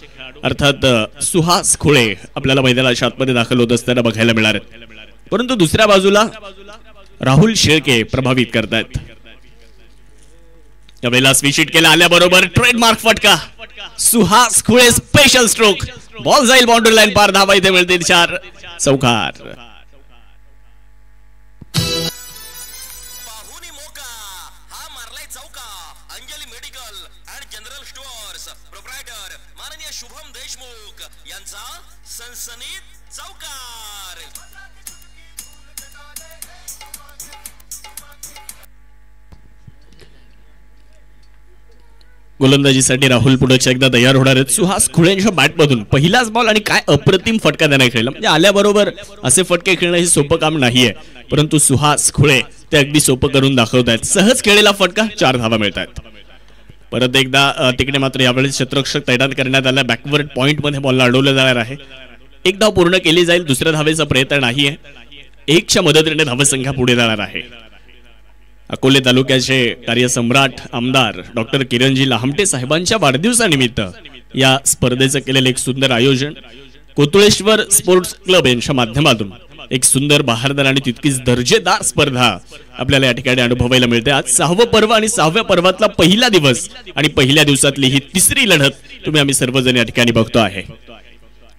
अर्थात सुहास खुळे आपल्याला मैदानाच्या आतमध्ये दाखल होत असताना बघायला मिळणार आहेत. परंतु दुसऱ्या बाजूला राहुल शेळके प्रभावित करतायत. यावेळेला स्विच हिट केला आल्याबरोबर ट्रेडमार्क फटका. Suhas Khule special stroke. Ball जाईल बाउंड्री लाईन पार. धावा इथे मिळतील 4. चौकार. पाहुनी मोका हा मारलाय चौकार. सनसनीत चौकार. गोलंदाजीसाठी राहुल पुढच्या एकदा तयार होणार आहेत. सुहास खुळेंच्या बॅटमधून पहिलाच बॉल आणि काय अप्रतिम फटका त्याने खेळला. म्हणजे आल्याबरोबर असे फटके खेळणं हे सोपं काम नाहीये, परंतु सुहास खुळे ते अगदी सोपं करून दाखवत आहेत. सहज खेळलेला फटका 4 धावा मिळतात. परत एकदा तिकडे मात्र यावेळेस क्षेत्ररक्षक तैनात करण्यात आला. बॅकवर्ड पॉइंट मध्ये बॉलला अडवलं जाणार आहे. एक धाव पूर्ण केली जाईल. दुसऱ्या धावेचा प्रयत्न नाहीये. 1च्या मदतीने धावसंख्या पुढे जाणार आहे. अकोले तालुक्याचे कार्यसम्राट आमदार डॉक्टर किरणजी लहामटे साहेबांच्या वाढदिवसानिमित्त या स्पर्धेचं केलेलं एक सुंदर आयोजन कोतुळेश्वर स्पोर्ट्स क्लब यांच्या माध्यमातून एक सुंदर बहारदार आणि तितकीच दर्जेदार स्पर्धा आपल्याला या ठिकाणी अनुभवायला मिळते. आज 6वं पर्व आणि 6व्या पर्वातला पहिला दिवस आणि पहिल्या दिवसातली ही तिसरी लढत तुम्ही आम्ही सर्वजण या ठिकाणी बघतो आहे.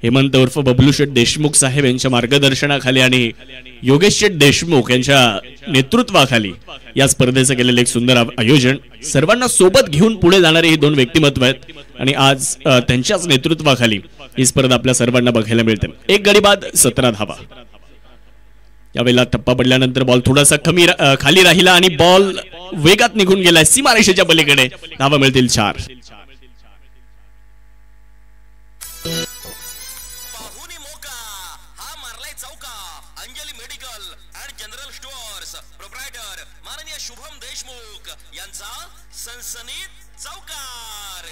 हेमंत उर्फ बबलू शेठ देशमुख साहेब यांच्या मार्गदर्शनाखाली आणि योगेश शेठ देशमुख यांच्या नेतृत्वाखाली या स्पर्धेचं केलेलं एक सुंदर आयोजन. सर्वांना सोबत घेऊन पुढे जाणारे ही 2 व्यक्तिमत्व आहेत आणि आज त्यांच्याच नेतृत्वाखाली ही स्पर्धा आपल्या सर्वांना बघायला मिळते. 1 गडी बाद 17 धावा. यावेळेला टप्पा पडल्यानंतर बॉल थोडासा कमी खाली राहिला आणि बॉल वेगात निघून गेलाय सीमारेषेच्या पलीकडे. धावा मिळतील 4. शुभम देशमुख यांचा सनसनीत चौकार.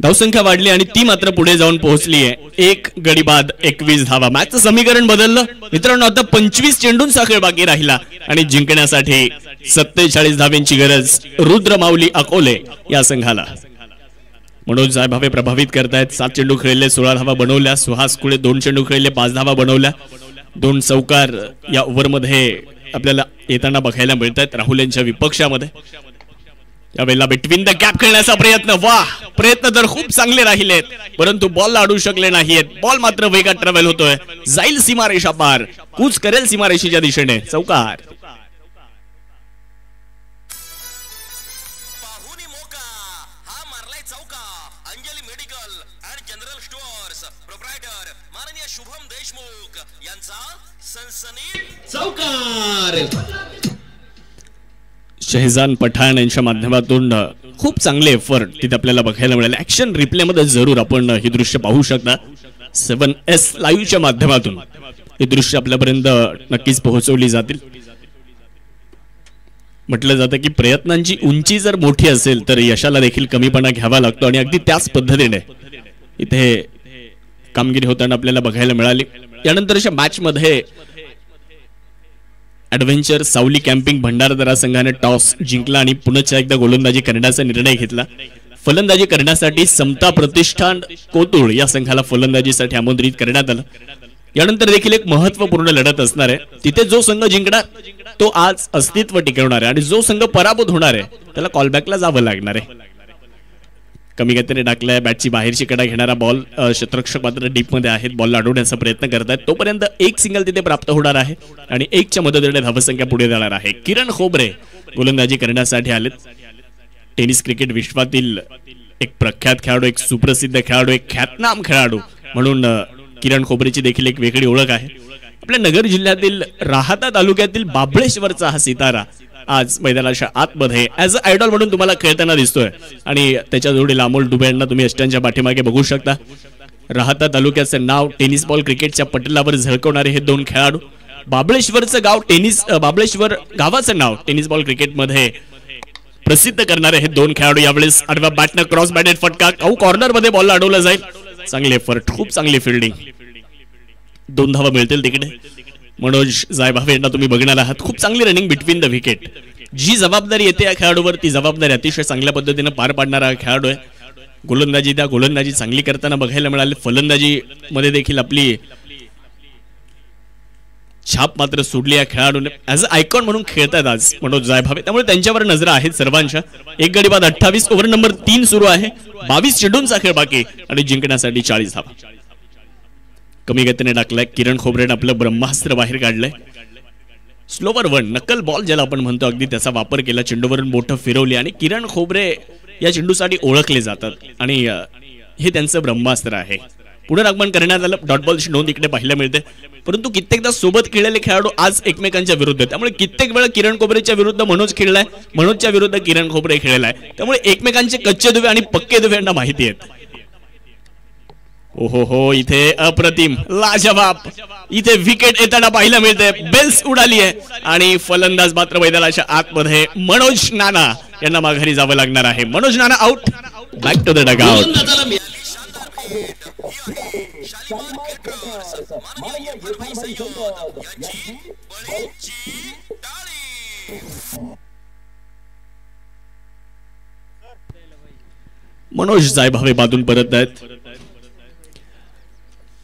धावसंख्या वाढली आणि ती मात्र पुढे जाऊन पोहोचली आहे. 1 गडी बाद 21 धावा. मॅचचं समीकरण बदललं मित्रांनो. आता 25 चेंडूंचा खेळ बाकी राहिला आणि जिंकण्यासाठी 47 धावांची गरज रुद्र माऊली अकोले या संघाला. मनोज जायभावे प्रभावित करतायत. 7 चेंडू खेळले 16 धावा बनवल्या. सुहास कुळे 2 चेंडू खेळले 5 धावा बनवल्या. 2 चौकार या ओव्हरमध्ये आपल्याला येताना बघायला मिळतात राहुल यांच्या विपक्षामध्ये. यावेळेला बिटवीन द गॅप खेळण्याचा प्रयत्न. प्रयत्न तर खूप चांगले राहिलेत परंतु बॉलला अडू शकले नाहीत. बॉल मात्र वेगात ट्रॅव्हल होतोय. जाईल सीमारेषा पार. कूच करेल सीमारेषेच्या दिशेने. चौकार. शुभम देशमुख यांचा सनसनीत चौकार. शहजान पठाण यांच्या माध्यमातून खूप चांगले एफर्ट तिथे आपल्याला बघायला मिळाले. ऍक्शन रिप्ले मध्ये जरूर आपण ही दृश्य पाहू शकता. 7S लाईव्हच्या माध्यमातून ही दृश्य आपल्यापर्यंत नक्कीच पोहोचवली जातील. म्हटलं जातं की प्रयत्नांची उंची जर मोठी असेल तर यशाला देखील कमीपणा घ्यावा लागतो आणि अगदी त्याच पद्धतीने इथे कामगिरी होताना आपल्याला बघायला मिळाली. यानंतरच्या मॅच मध्ये ऍडव्हेंचर सावली कॅम्पिंग भंडारदरा संघाने टॉस जिंकला आणि पुन्हा एकदा गोलंदाजी करण्याचा निर्णय घेतला. फलंदाजी करण्यासाठी समता प्रतिष्ठान कोतुळ या संघाला फलंदाजीसाठी आमंत्रित करण्यात आलं. यानंतर देखील एक महत्त्वपूर्ण लढत असणार आहे. तिथे जो संघ जिंकणार तो आज अस्तित्व टिकवणार आहे आणि जो संघ पराभूत होणार आहे त्याला कॉलबॅकला जावं लागणार आहे. कमी गतीने टाकलाय. बॅटची बाहेरची कडा घेणारा बॉल. क्षेत्ररक्षक मात्र डीप मध्ये आहेत. बॉलला अडवण्याचा प्रयत्न करतायत. तोपर्यंत 1 सिंगल तिथे प्राप्त होणार आहे आणि 1च्या मदतीने धावसंख्या पुढे जाणार आहे. किरण खोबरे गोलंदाजी करण्यासाठी आलेत. टेनिस क्रिकेट विश्वातील एक प्रख्यात खेळाडू, एक सुप्रसिद्ध खेळाडू, एक ख्यातनाम खेळाडू म्हणून किरण खोबरेची देखील एक वेगळी ओळख आहे. आपल्या नगर जिल्ह्यातील राहाता तालुक्यातील बाबळेश्वरचा हा सितारा आज मैदानाच्या आतमध्ये ऍज अ आयडॉल म्हणून तुम्हाला खेळताना दिसतोय आणि त्याच्या जोडीला अमोल डुबे यांना तुम्ही अष्टांच्या पाठीमागे बघू शकता. राहाता तालुक्याचं नाव टेनिस बॉल क्रिकेटच्या पटलावर झळकवणारे हे 2 खेळाडू. बाबळेश्वरचं गाव बाबळेश्वर गावाचं नाव टेनिस बॉल क्रिकेटमध्ये प्रसिद्ध करणारे हे 2 खेळाडू. यावेळेस आडव्या बॅटनं क्रॉस बॅटेड फटका. कॉर्नर मध्ये बॉलला अडवलं जाईल. चांगले एफर्ट, खूप चांगली फिल्डिंग. 2 धावा मिळतील तिकडे. मनोज जायभावे यांना तुम्ही बघणार आहात. खूप चांगली रनिंग बिटवीन द विकेट. जी जबाबदारी येते या खेळाडूवर ती जबाबदारी अतिशय चांगल्या पद्धतीने पार पाडणारा खेळाडू आहे. गोलंदाजी चांगली करताना बघायला मिळाली. फलंदाजी मध्ये देखील आपली छाप मात्र सोडली या खेळाडूने. ऍज अ आयकॉन म्हणून खेळतात आज मनोज जायभावे, त्यामुळे त्यांच्यावर नजरा आहेत सर्वांच्या. 1 गडी बाद 28. ओव्हर नंबर 3 सुरू आहे. 22 चेंडूंचा खेळ बाकी आणि जिंकण्यासाठी 40 धावा. कमी गतीने टाकलाय. किरण खोबरेने आपलं ब्रह्मास्त्र बाहेर काढलंय. स्लोवर 1 नकल बॉल ज्याला आपण म्हणतो अगदी त्याचा वापर केला. चेंडूवरून बोटं फिरवली आणि किरण खोबरे या चेंडूसाठी ओळखले जातात आणि हे त्यांचं ब्रह्मास्त्र आहे. पुनरागमन करण्यात आलं, डॉट बॉलची नोंद इकडे पाहायला मिळते. परंतु कित्येकदा सोबत खेळलेले खेळाडू आज एकमेकांच्या विरुद्ध, त्यामुळे कित्येक वेळा किरण खोबरेच्या विरुद्ध मनोज खेळलाय, मनोजच्या विरुद्ध किरण खोबरे खेळलाय. त्यामुळे एकमेकांचे कच्चे दुवे आणि पक्के दुवे यांना माहिती आहेत. ओहो हो, इथे अप्रतिम, लाजवाब, इथे विकेट येताना पाहायला मिळते. बेल्स उडाली आहे आणि फलंदाज मात्र मैदानाच्या आतमध्ये मनोज नाना यांना माघारी जावं लागणार आहे. Manoj Nana out, back to the dugout. Manoj Jaybhave बाजून परत आहेत.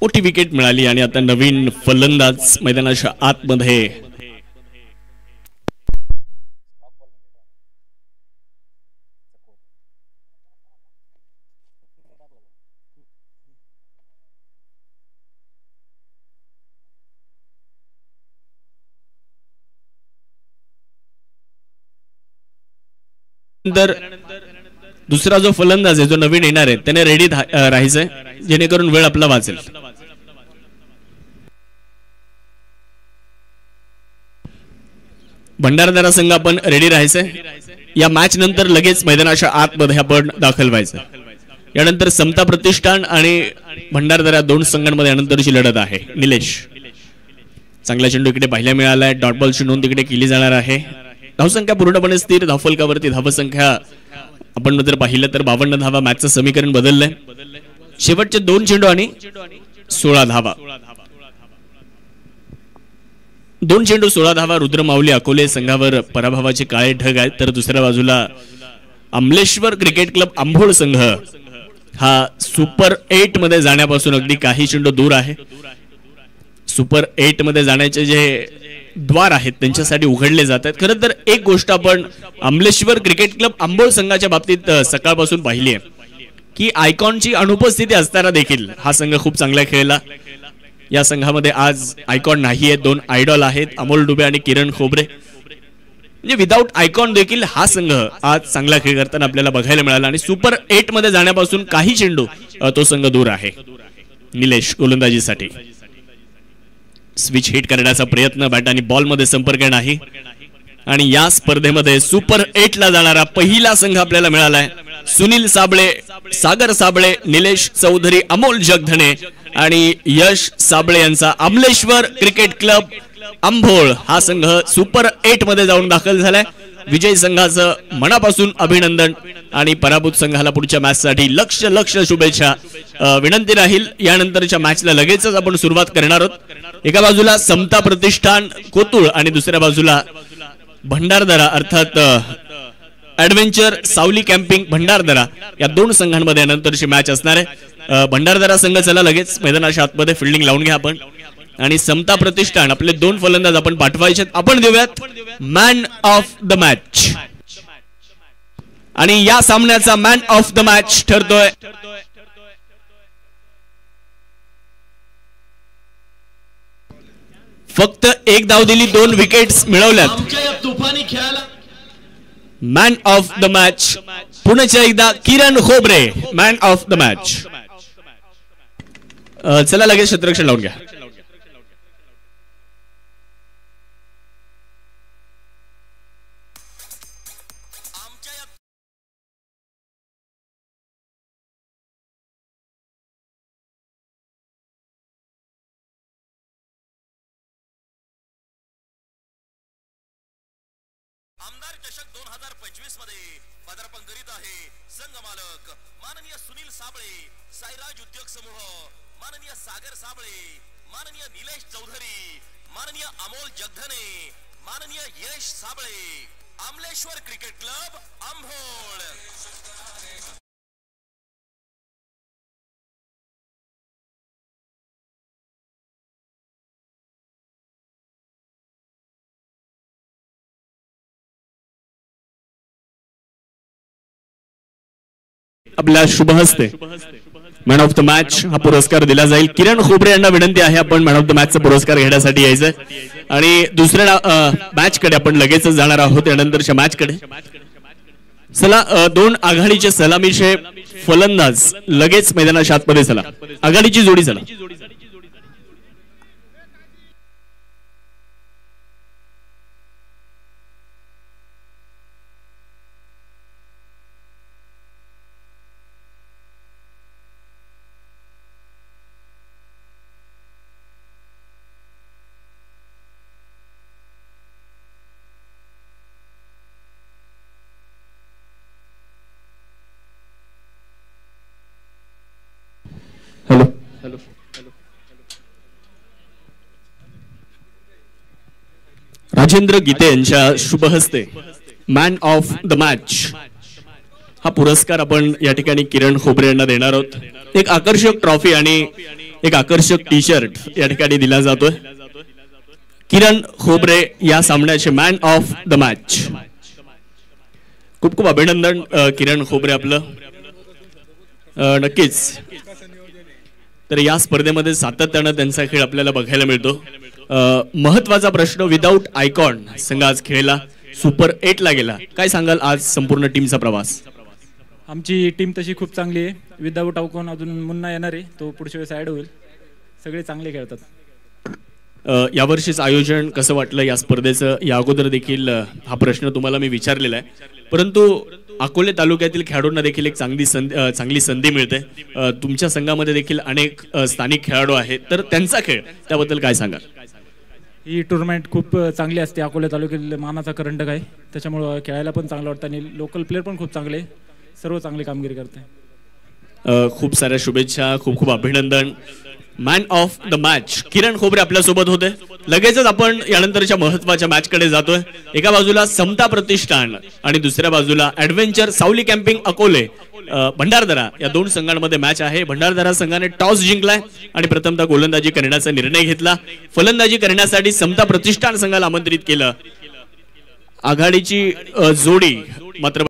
मोठी विकेट मिळाली आणि आता नवीन फलंदाज मैदानाच्या आतमध्ये दुसरा जो फलंदाज आहे, जो नवीन येणार आहे, त्याने रेडी राहायचंय जेणेकरून वेळ आपला वाचेल. भंडारदरा संघ आपण रेडी राहायचंय. या मॅच नंतर लगेच मैदानाच्या आतमध्ये आपण दाखल व्हायचं. यानंतर समता प्रतिष्ठान आणि भंडारदरा दोन संघांमध्ये यानंतरची लढत आहे. निलेश, चांगला चेंडू इकडे पाहायला मिळालाय. डॉट बॉलची नोंद इकडे केली जाणार आहे. धावसंख्या पूर्णपणे स्थिर. धावफलकावरती धावसंख्या आपण जर पाहिलं तर 52 धावा. मॅचचं समीकरण बदललंय. शेवटचे 2 चेंडू आणि 16 धावा. 2 चेंडू 16 धावा. रुद्रमाऊली अकोले संघावर पराभवाचे काळे ढग आहेत. तर दुसऱ्या बाजूला अमलेश्वर क्रिकेट क्लब आंभोळ संघ हा सुपर 8 मध्ये जाण्यापासून अगदी काही चेंडू दूर आहे. सुपर 8 मध्ये जाण्याचे जे द्वार आहेत त्यांच्यासाठी उघडले जात आहेत. खरं तर एक गोष्ट आपण अमलेश्वर क्रिकेट क्लब आंबोळ संघाच्या बाबतीत सकाळपासून पाहिली आहे की आयकॉनची अनुपस्थिती असताना देखील हा संघ खूप चांगला खेळला. या संघामध्ये आज आयकॉन नाही आहे. 2 आयडॉल आहेत, अमोल डुबे आणि किरण खोबरे. म्हणजे विदाऊट आयकॉन देखील हा संघ आज चांगला खेळ करताना आपल्याला बघायला मिळाला आणि सुपर 8 मध्ये जाण्यापासून काही चेंडू तो संघ दूर आहे. निलेश गोलंदाजीसाठी स्विच हिट करण्याचा प्रयत्न, बॅट आणि बॉल मध्ये संपर्क नाही. आणि या स्पर्धेमध्ये सुपर 8 ला जाणारा पहिला संघ आपल्याला मिळालाय. सुनील साबळे, सागर साबळे, निलेश चौधरी, अमोल जगधने आणि यश साबळे यांचा अमलेश्वर क्रिकेट क्लब आंभोळ हा संघ सुपर 8 मध्ये जाऊन दाखल झालाय. विजय संघाचं मनापासून अभिनंदन आणि पराभूत संघाला पुढच्या मॅच साठी लक्ष शुभेच्छा. विनंती राहील यानंतरच्या मॅचला लगेचच आपण सुरुवात करणार आहोत. एका बाजूला समता प्रतिष्ठान कोतुळ आणि दुसऱ्या बाजूला भंडारदरा अर्थात ऍडव्हेंचर सावली कॅम्पिंग भंडारदरा या 2 संघांमध्ये नंतरची मॅच असणार आहे. भंडारदरा संघ चला लगेच मैदानाच्या आतमध्ये फिल्डिंग लावून घ्या आपण. आणि समता प्रतिष्ठान आपले 2 फलंदाज आपण पाठवायचे. आपण देऊयात मॅन ऑफ द मॅच. आणि या सामन्याचा मॅन ऑफ द मॅच ठरतोय फक्त 1 धाव दिली, 2 विकेट्स मिळवल्यात. मॅन ऑफ द मॅच पुन्हा एकदा किरण खोबरे, मॅन ऑफ द मॅच. चला लगेच क्षेत्ररक्षण लावून घ्या. आमदार चषक 2025 मध्ये पदार्पण करीत आहे संघ मालक माननीय सुनील साबळे, साईराज उद्योग समूह, माननीय सागर साबळे, माननीय निलेश चौधरी, माननीय अमोल जगधने, माननीय यश साबळे, अमलेश्वर क्रिकेट क्लब आंभोळ. आपल्या शुभ हस्ते मॅन ऑफ द मॅच हा पुरस्कार दिला जाईल. किरण खोबरे यांना विनंती आहे आपण मॅन ऑफ द मॅचचा पुरस्कार घेण्यासाठी यायचं. आणि दुसऱ्या मॅच कडे आपण लगेचच जाणार आहोत. यानंतरच्या मॅच कडे चला दोन आघाडीचे सलामीचे फलंदाज लगेच मैदानाच्या आतमध्ये चला. आघाडीची जोडी चला. हॅलो राजेंद्र गीते यांच्या शुभ हस्ते मॅन ऑफ द मॅच हा पुरस्कार आपण या ठिकाणी किरण खोबरे यांना देणार आहोत. एक आकर्षक ट्रॉफी आणि एक आकर्षक टी शर्ट या ठिकाणी दिला जातोय. किरण खोबरे या सामन्याचे मॅन ऑफ द मॅच. खूप खूप अभिनंदन किरण खोबरे आपलं. नक्कीच तर या स्पर्धेमध्ये सातत्यानं त्यांचा खेळ आपल्याला बघायला मिळतो. महत्वाचा प्रश्न, विदाऊट आयकॉन संघ आज खेळला, सुपर 8 ला गेला. काय सांगाल आज संपूर्ण टीमचा प्रवास? आमची टीम तशी खूप चांगली आहे. विदाऊट आयकॉन अजून मुन्ना येणार आहे, तो पुढच्या वेळेस ॲड होईल. सगळे चांगले खेळतात. यावर्षीच आयोजन कसं वाटलं या स्पर्धेचं? या अगोदर देखील हा प्रश्न तुम्हाला मी विचारलेला आहे, परंतु अकोले तालुक्यातील खेळाडूंना देखील एक चांगली संधी मिळते. तुमच्या संघामध्ये देखील अनेक स्थानिक खेळाडू आहेत, तर त्यांचा खेळ त्याबद्दल काय सांगाल? ही टुर्नामेंट खूप चांगली असते. अकोले तालुक्यातील मानाचा करंडक आहे, त्याच्यामुळं खेळायला पण चांगलं वाटतं आणि लोकल प्लेअर पण खूप चांगले, सर्व चांगली कामगिरी करते. खूप साऱ्या शुभेच्छा, खूप खूप अभिनंदन. मॅन ऑफ द मॅच किरण खोबरे आपल्या सोबत होते. लगेचच आपण यानंतरच्या महत्वाच्या मॅच कडे जातोय. एका बाजूला समता प्रतिष्ठान आणि दुसऱ्या बाजूला ॲडव्हेंचर सावली कॅम्पिंग अकोले भंडारदरा या दोन संघांमध्ये मॅच आहे. भंडारदरा संघाने टॉस जिंकलाय आणि प्रथमतः गोलंदाजी करण्याचा निर्णय घेतला. फलंदाजी करण्यासाठी समता प्रतिष्ठान संघाला आमंत्रित केलं. आघाडीची जोडी मात्र